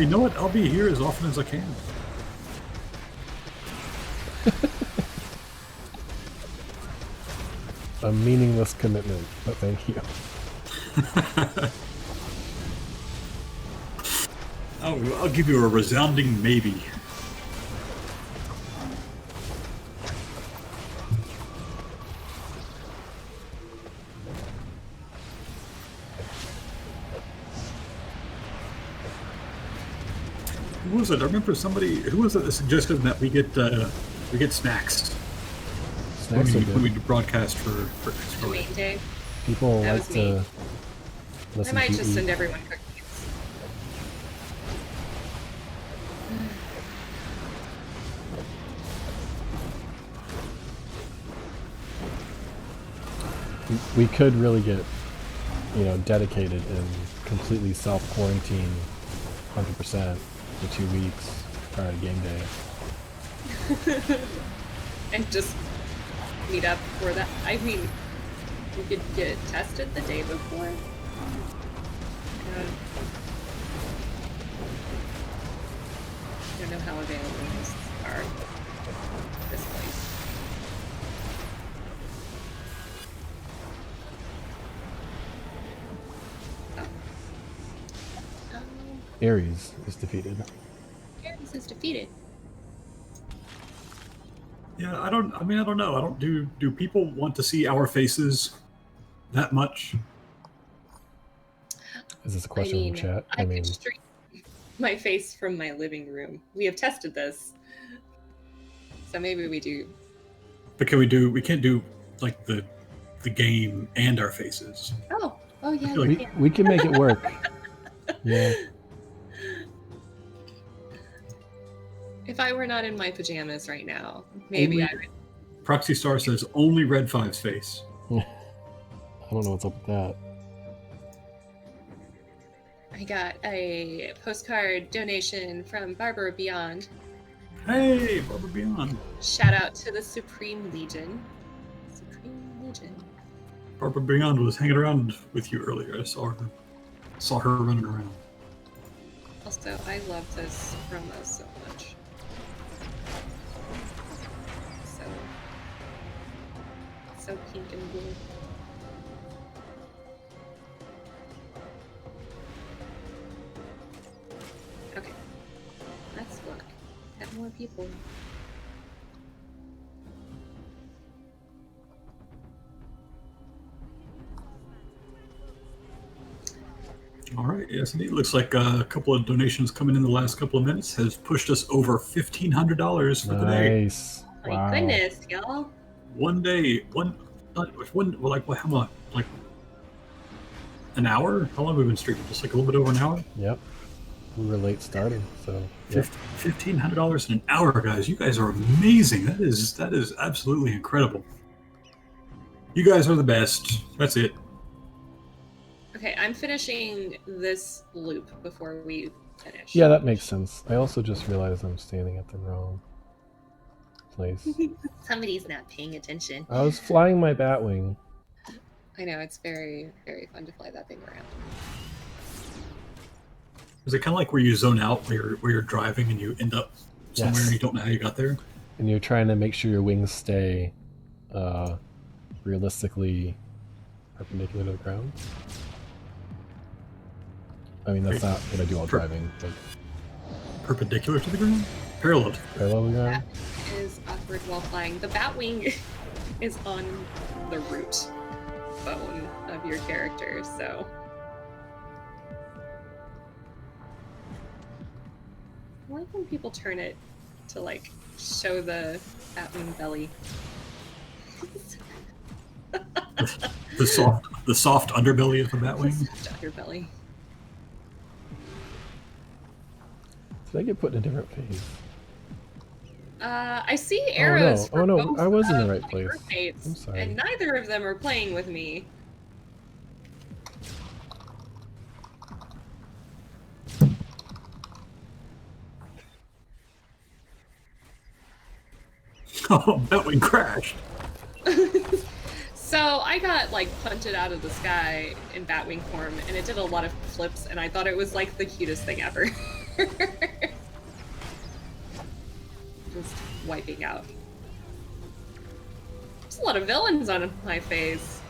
You know what? I'll be here as often as I can. A meaningless commitment, but thank you. I'll give you a resounding maybe. Who was it? I remember somebody. Who was it that suggested that we get snacks? Snacks when we broadcast for The main day. People That like was me. to listen I might to just eat. send everyone cookies. We could really get, dedicated and completely self-quarantine 100% for 2 weeks prior to game day. And just meet up for that. I mean, we could get tested the day before. don't know how available these are at this point. Oh. Ares is defeated. Ares is defeated. Yeah, I don't know. Do people want to see our faces that much? Is this a question in the chat? I could stream my face from my living room. We have tested this. So maybe we do. But we can't do like the game and our faces. Oh yeah. Like we can make it work. Yeah. If I were not in my pajamas right now, maybe I would. Proxy Star says only Red 5's face. I don't know what's up with that. I got a postcard donation from Barbara Beyond. Hey, Barbara Beyond. Shout out to the Supreme Legion. Supreme Legion. Barbara Beyond was hanging around with you earlier. I saw her running around. Also, I love this promo so much. So pink and blue. Okay. Let's look at more people. All right, yes, indeed. Looks like a couple of donations coming in the last couple of minutes has pushed us over $1,500 for the day. Nice. My Wow. goodness, y'all. One day, how much? Like an hour? How long have we been streaming? Just like a little bit over an hour? Yep. We were late starting, so yep. $1,500 in an hour, guys. You guys are amazing. That is absolutely incredible. You guys are the best. That's it. Okay, I'm finishing this loop before we finish. Yeah, that makes sense. I also just realized I'm standing at the wrong place. Somebody's not paying attention. I was flying my Batwing. I know, it's very, very fun to fly that thing around. Is it kind of like where you zone out, where you're driving and you end up somewhere Yes. and you don't know how you got there? And you're trying to make sure your wings stay realistically perpendicular to the ground. I mean, that's not what I do while driving, but Perpendicular to the ground? Parallel. parallel to the ground. That is awkward while flying. The Batwing is on the root bone of your character, so. I like when people turn it to like show the Batwing belly. The soft underbelly of the Batwing. Soft underbelly. Did I get put in a different phase? I see arrows. Oh no, for both I was in the of right my place. roommates, I'm sorry. and neither of them are playing with me. Oh, Batwing crashed. So I got like punted out of the sky in Batwing form, and it did a lot of flips, and I thought it was like the cutest thing ever. Just wiping out. There's a lot of villains on my face.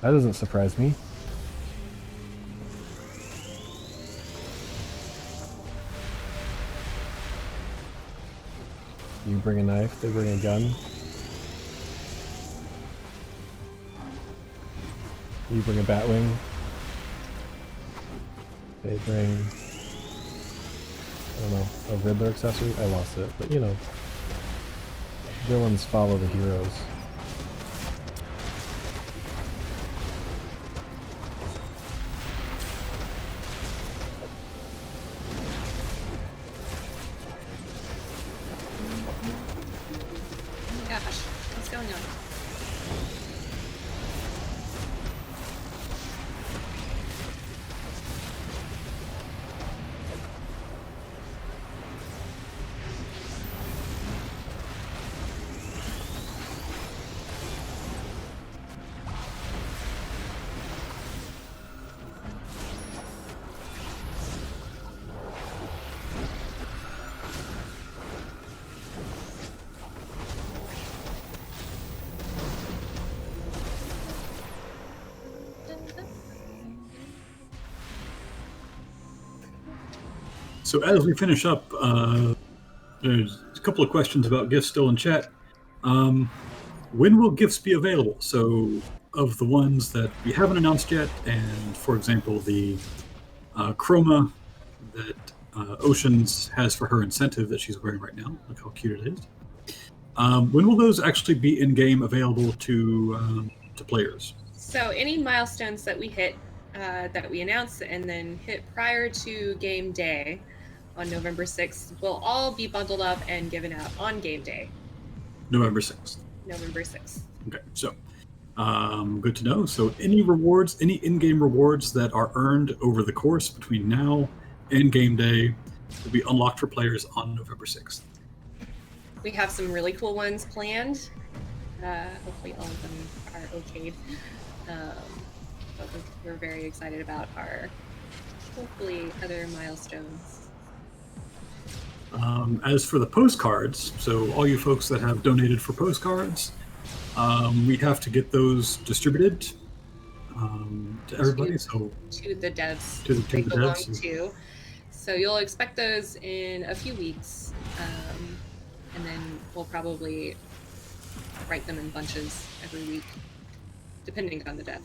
That doesn't surprise me. You bring a knife, they bring a gun. You bring a Batwing. They bring, I don't know, a Riddler accessory? I lost it, but you know. Villains follow the heroes. Oh my gosh, what's going on? So as we finish up, there's a couple of questions about gifts still in chat. When will gifts be available? So of the ones that we haven't announced yet, and for example, the chroma that Oceans has for her incentive that she's wearing right now. Look how cute it is. When will those actually be in-game available to players? So any milestones that we hit, that we announce and then hit prior to game day on November 6th will all be bundled up and given out on game day, November 6th. November 6th. Okay, so good to know. So any rewards, any in-game rewards that are earned over the course between now and game day will be unlocked for players on November 6th. We have some really cool ones planned. Hopefully all of them are okayed. But we're very excited about our, hopefully, other milestones. As for the postcards, so all you folks that have donated for postcards, we have to get those distributed to everybody. So to the devs, to the they belong devs. to. So you'll expect those in a few weeks, and then we'll probably write them in bunches every week, depending on the dev.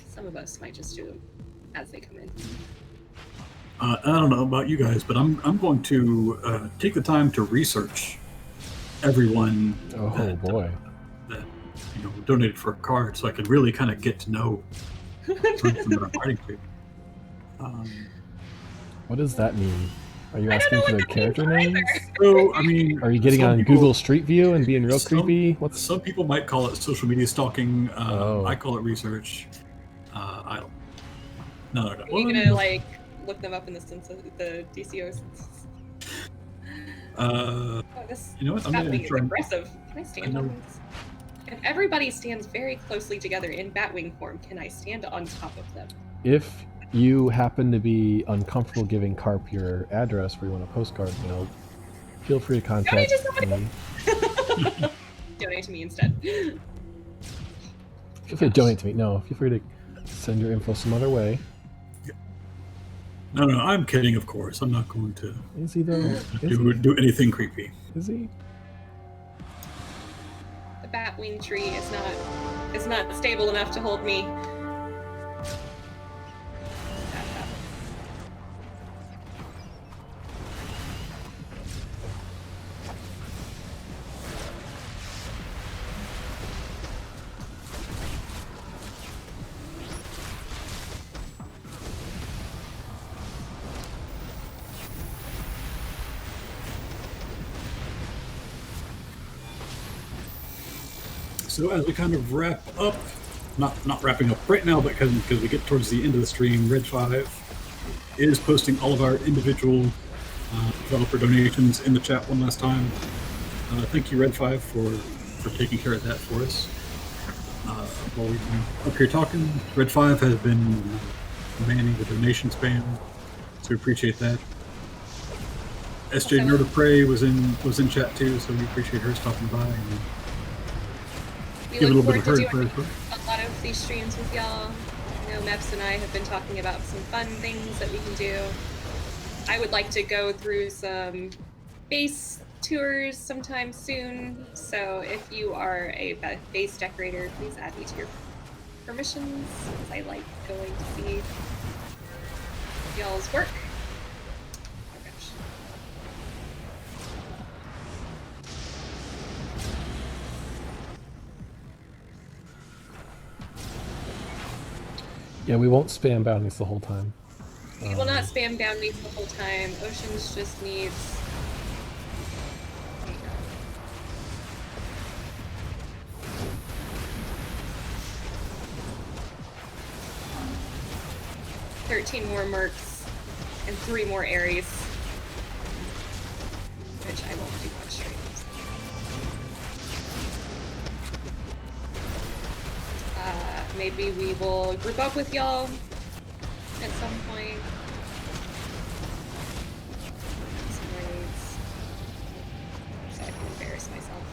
Some of us might just do them as they come in. I don't know about you guys, but I'm going to take the time to research everyone that donated for a card, so I can really kind of get to know the person that I'm writing to. What does that mean? Are you asking for their character names? So, I mean, are you getting on Google Street View and being real creepy? Some people might call it social media stalking. I call it research. I don't. No. Are you gonna like look them up in the DCO census? You know what? I'm gonna Batwing is aggressive. Can I stand on this? If everybody stands very closely together in Batwing form, can I stand on top of them? If you happen to be uncomfortable giving Carp your address where you want a postcard mailed, feel free to contact me. Donate to me instead. Feel free to donate to me. No, feel free to send your info some other way. No, I'm kidding, of course. I'm not going to Is he though? do anything creepy. Is he? The Batwing tree is not stable enough to hold me. So as we kind of wrap up, not wrapping up right now, but because we get towards the end of the stream, Red 5 is posting all of our individual developer donations in the chat one last time. Thank you, Red 5, for taking care of that for us. While we've been up here talking, Red 5 has been manning the donation spam, so we appreciate that. SJ Nerd of Prey was in chat too, so we appreciate her stopping by. And we look forward to doing a lot of these streams with y'all. I know Meps and I have been talking about some fun things that we can do. I would like to go through some base tours sometime soon, so if you are a base decorator, please add me to your permissions, because I like going to see y'all's work. Oh gosh. Yeah, we won't spam bounties the whole time. We will not spam bounties the whole time. Oceans just needs... There you go. 13 more mercs and 3 more Aries, which I won't do on streams. Maybe we will group up with y'all at some point. Some raids. So I can embarrass myself.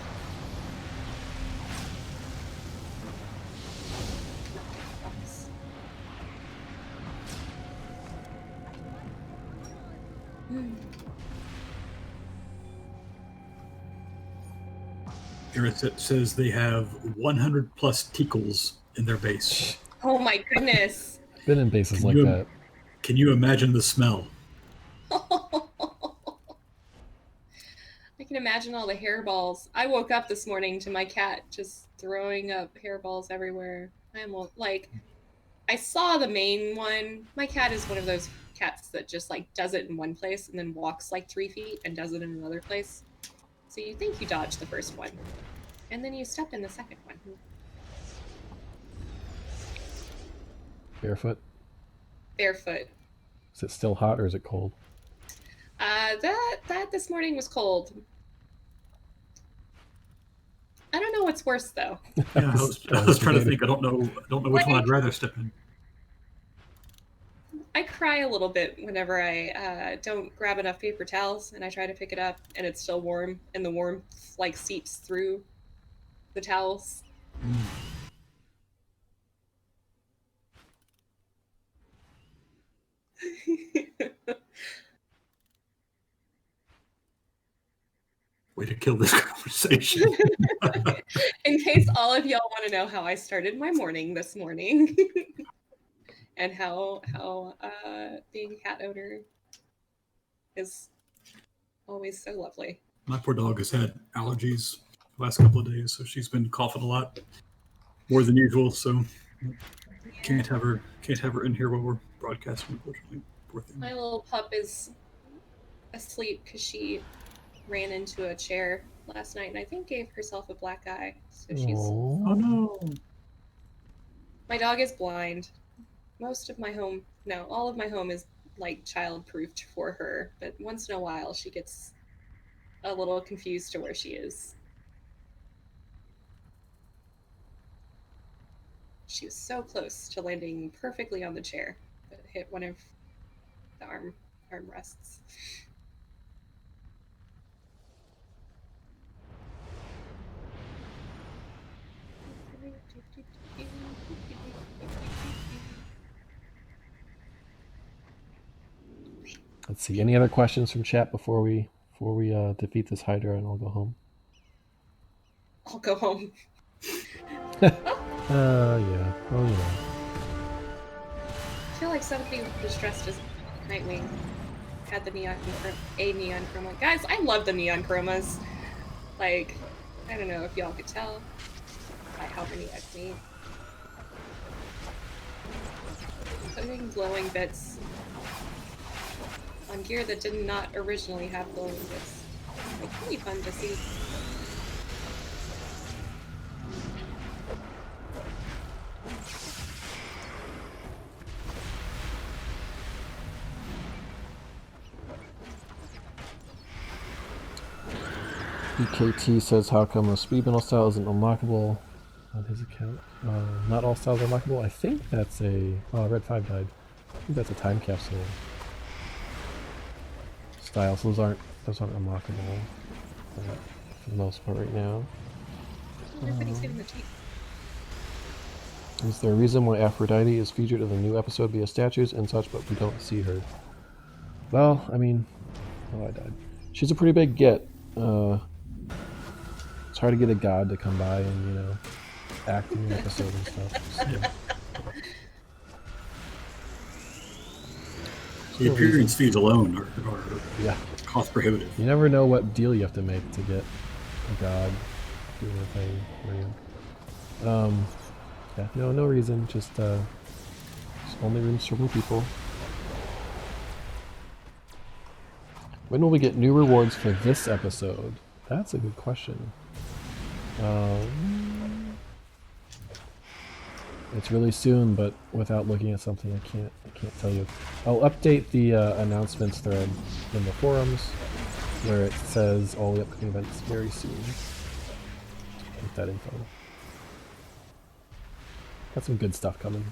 It says they have 100 plus tikals in their base. Oh my goodness. Been in bases Can like you- that. Can you imagine the smell? I can imagine all the hairballs. I woke up this morning to my cat just throwing up hairballs everywhere. Like, I saw the main one. My cat is one of those cats that just like does it in one place and then walks like 3 feet and does it in another place. So you think you dodged the first one, and then you step in the second one. Barefoot. Barefoot. Is it still hot or is it cold? That this morning was cold. I don't know what's worse though. Yeah, I was trying to think. I don't know which one I'd rather step in. I cry a little bit whenever I don't grab enough paper towels and I try to pick it up and it's still warm and the warmth like seeps through the towels. Way to kill this conversation. In case all of y'all want to know how I started my morning this morning and how being a cat owner is always so lovely. My poor dog has had allergies the last couple of days, so she's been coughing a lot more than usual. So can't have her in here while we're broadcasting, unfortunately. Poor thing. My little pup is asleep because she ran into a chair last night and I think gave herself a black eye. So she's. Oh. Oh no! My dog is blind. Most of my home, no, all of my home is like child-proofed for her, but once in a while she gets a little confused to where she is. She was so close to landing perfectly on the chair, but it hit one of the arm rests. Let's see. Any other questions from chat before we defeat this Hydra and I'll go home? I'll go home. Yeah. Oh yeah. I feel like somebody was dressed as Nightwing. Had the neon chroma. Guys, I love the neon chromas. Like, I don't know if y'all could tell by how many I've made. Putting glowing bits on gear that did not originally have glowing bits. Like, really fun to see. BKT says, how come a speed metal style isn't unlockable on his account? Not all styles are unlockable. I think that's a... Oh, Red 5 died. I think that's a time capsule style, so those aren't unlockable for the most part right now. Everybody's getting the teeth. Is there a reason why Aphrodite is featured in the new episode via statues and such, but we don't see her? Well, I mean... Oh, I died. She's a pretty big get. It's hard to get a god to come by and, you know, act in an episode and stuff. Yeah. The appearance fees alone are Yeah. cost prohibitive. You never know what deal you have to make to get a god doing a thing for you. Yeah, no reason, just only rooms serving people. When will we get new rewards for this episode? That's a good question. It's really soon, but without looking at something, I can't tell you. I'll update the announcements thread in the forums, where it says all the upcoming events very soon. Get that info. Got some good stuff coming.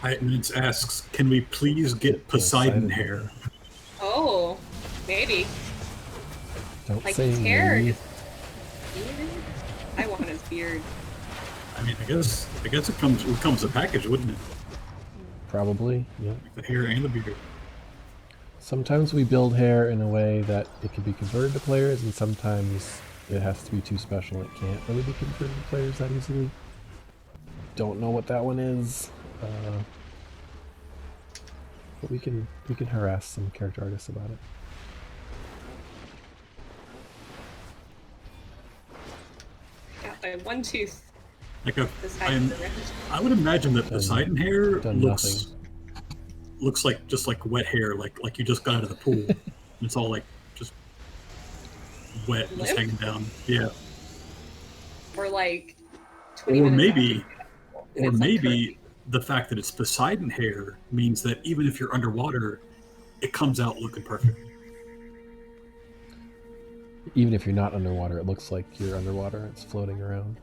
Minutes asks, can we please get Poseidon hair? Oh, maybe. Don't Like say his hair. maybe. I want his beard. I mean, I guess it comes a package, wouldn't it? Probably, yeah. Like the hair and the beard. Sometimes we build hair in a way that it can be converted to players, and sometimes it has to be too special. It can't really be converted to players that easily. Don't know what that one is, but we can harass some character artists about it. Got my one tooth. Like This I would imagine that Poseidon hair looks like just like wet hair, like you just got out of the pool. It's all like just wet, just hanging down. Yeah. Or like 20 Or minutes maybe the fact that it's Poseidon hair means that even if you're underwater, it comes out looking perfect. Even if you're not underwater, it looks like you're underwater. It's floating around.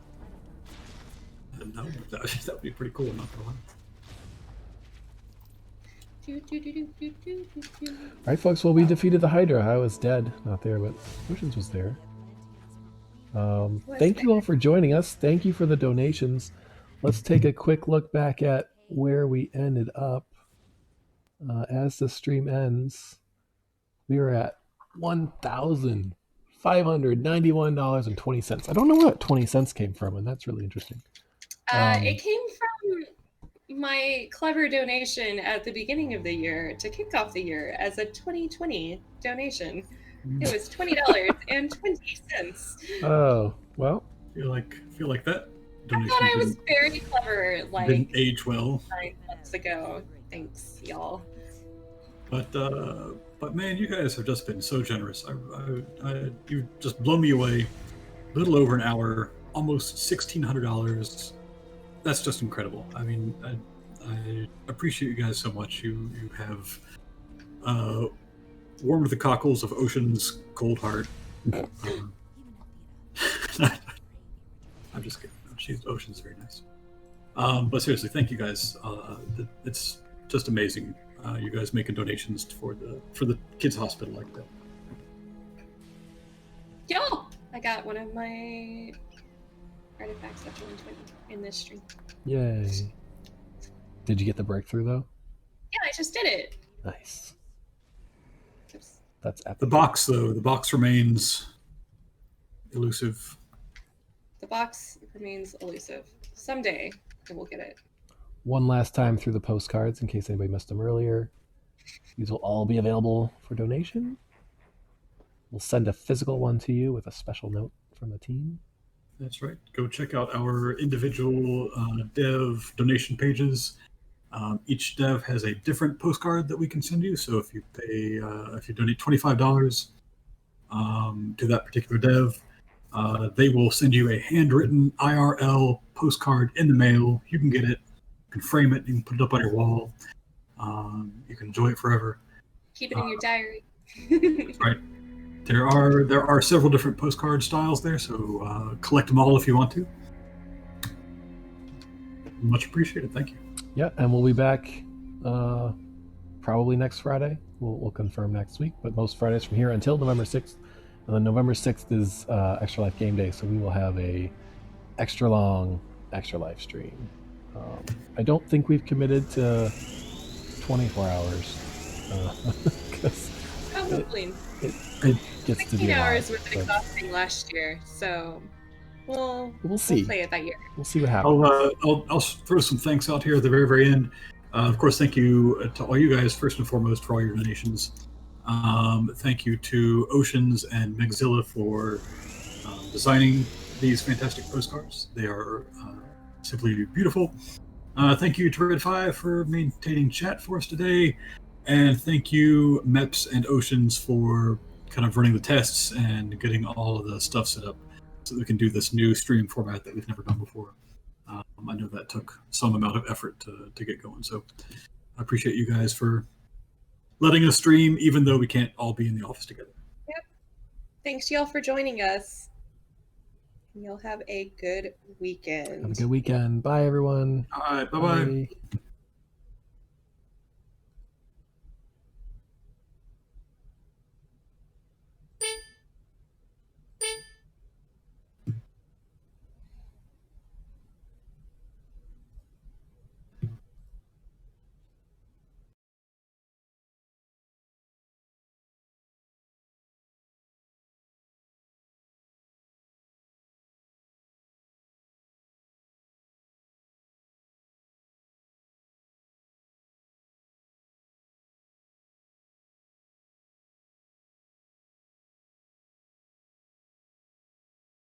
No, that would be pretty cool. Not gonna lie. All right, folks. Well, we defeated the Hydra. I was dead, not there, but Oceans was there. Thank you all for joining us. Thank you for the donations. Let's take a quick look back at where we ended up. As the stream ends, we are at $1,591.20. I don't know where that 20 cents came from, and that's really interesting. It came from my clever donation at the beginning of the year to kick off the year as a 2020 donation. It was $20.20. Oh, well. Feel like that I thought I was very clever, like didn't age well 9 months ago. Thanks, y'all. But man, you guys have just been so generous. You've just blown me away. A little over an hour, almost $1,600. That's just incredible. I mean, I appreciate you guys so much. You have warmed the cockles of Ocean's cold heart. I'm just kidding. Ocean's very nice. But seriously, thank you guys. It's just amazing. You guys making donations for the kids' hospital like that. Yo, I got one of my artifacts of 2020 in this stream. Yay. Did you get the breakthrough, though? Yeah, I just did it. Nice. Oops. That's epic. The box, though, the box remains elusive. The box remains elusive. Someday I will get it. One last time through the postcards, in case anybody missed them earlier. These will all be available for donation. We'll send a physical one to you with a special note from the team. That's right. Go check out our individual dev donation pages. Each dev has a different postcard that we can send you. So if you donate $25 to that particular dev, they will send you a handwritten IRL postcard in the mail. You can get it, you can frame it, you can put it up on your wall. You can enjoy it forever. Keep it in your diary. Right. There are several different postcard styles there, so collect them all if you want to. Much appreciated. Thank you. Yeah, and we'll be back probably next Friday. We'll confirm next week, but most Fridays from here until November 6th. And then November 6th is Extra Life Game Day, so we will have a extra long Extra Life stream. I don't think we've committed to 24 hours. Probably. It gets to be 16 a lot, hours was but exhausting last year, so we'll see. We'll play it that year. We'll see what happens. I'll throw some thanks out here at the very, very end. Of course, thank you to all you guys, first and foremost, for all your donations. Thank you to Oceans and Megzilla for designing these fantastic postcards. They are simply beautiful. Thank you to Red 5 for maintaining chat for us today. And thank you, MEPS and Oceans, for kind of running the tests and getting all of the stuff set up so that we can do this new stream format that we've never done before. I know that took some amount of effort to get going. So I appreciate you guys for letting us stream, even though we can't all be in the office together. Yep. Thanks, y'all, for joining us. You'll have a good weekend. Have a good weekend. Bye, everyone. All right. Bye-bye. Bye.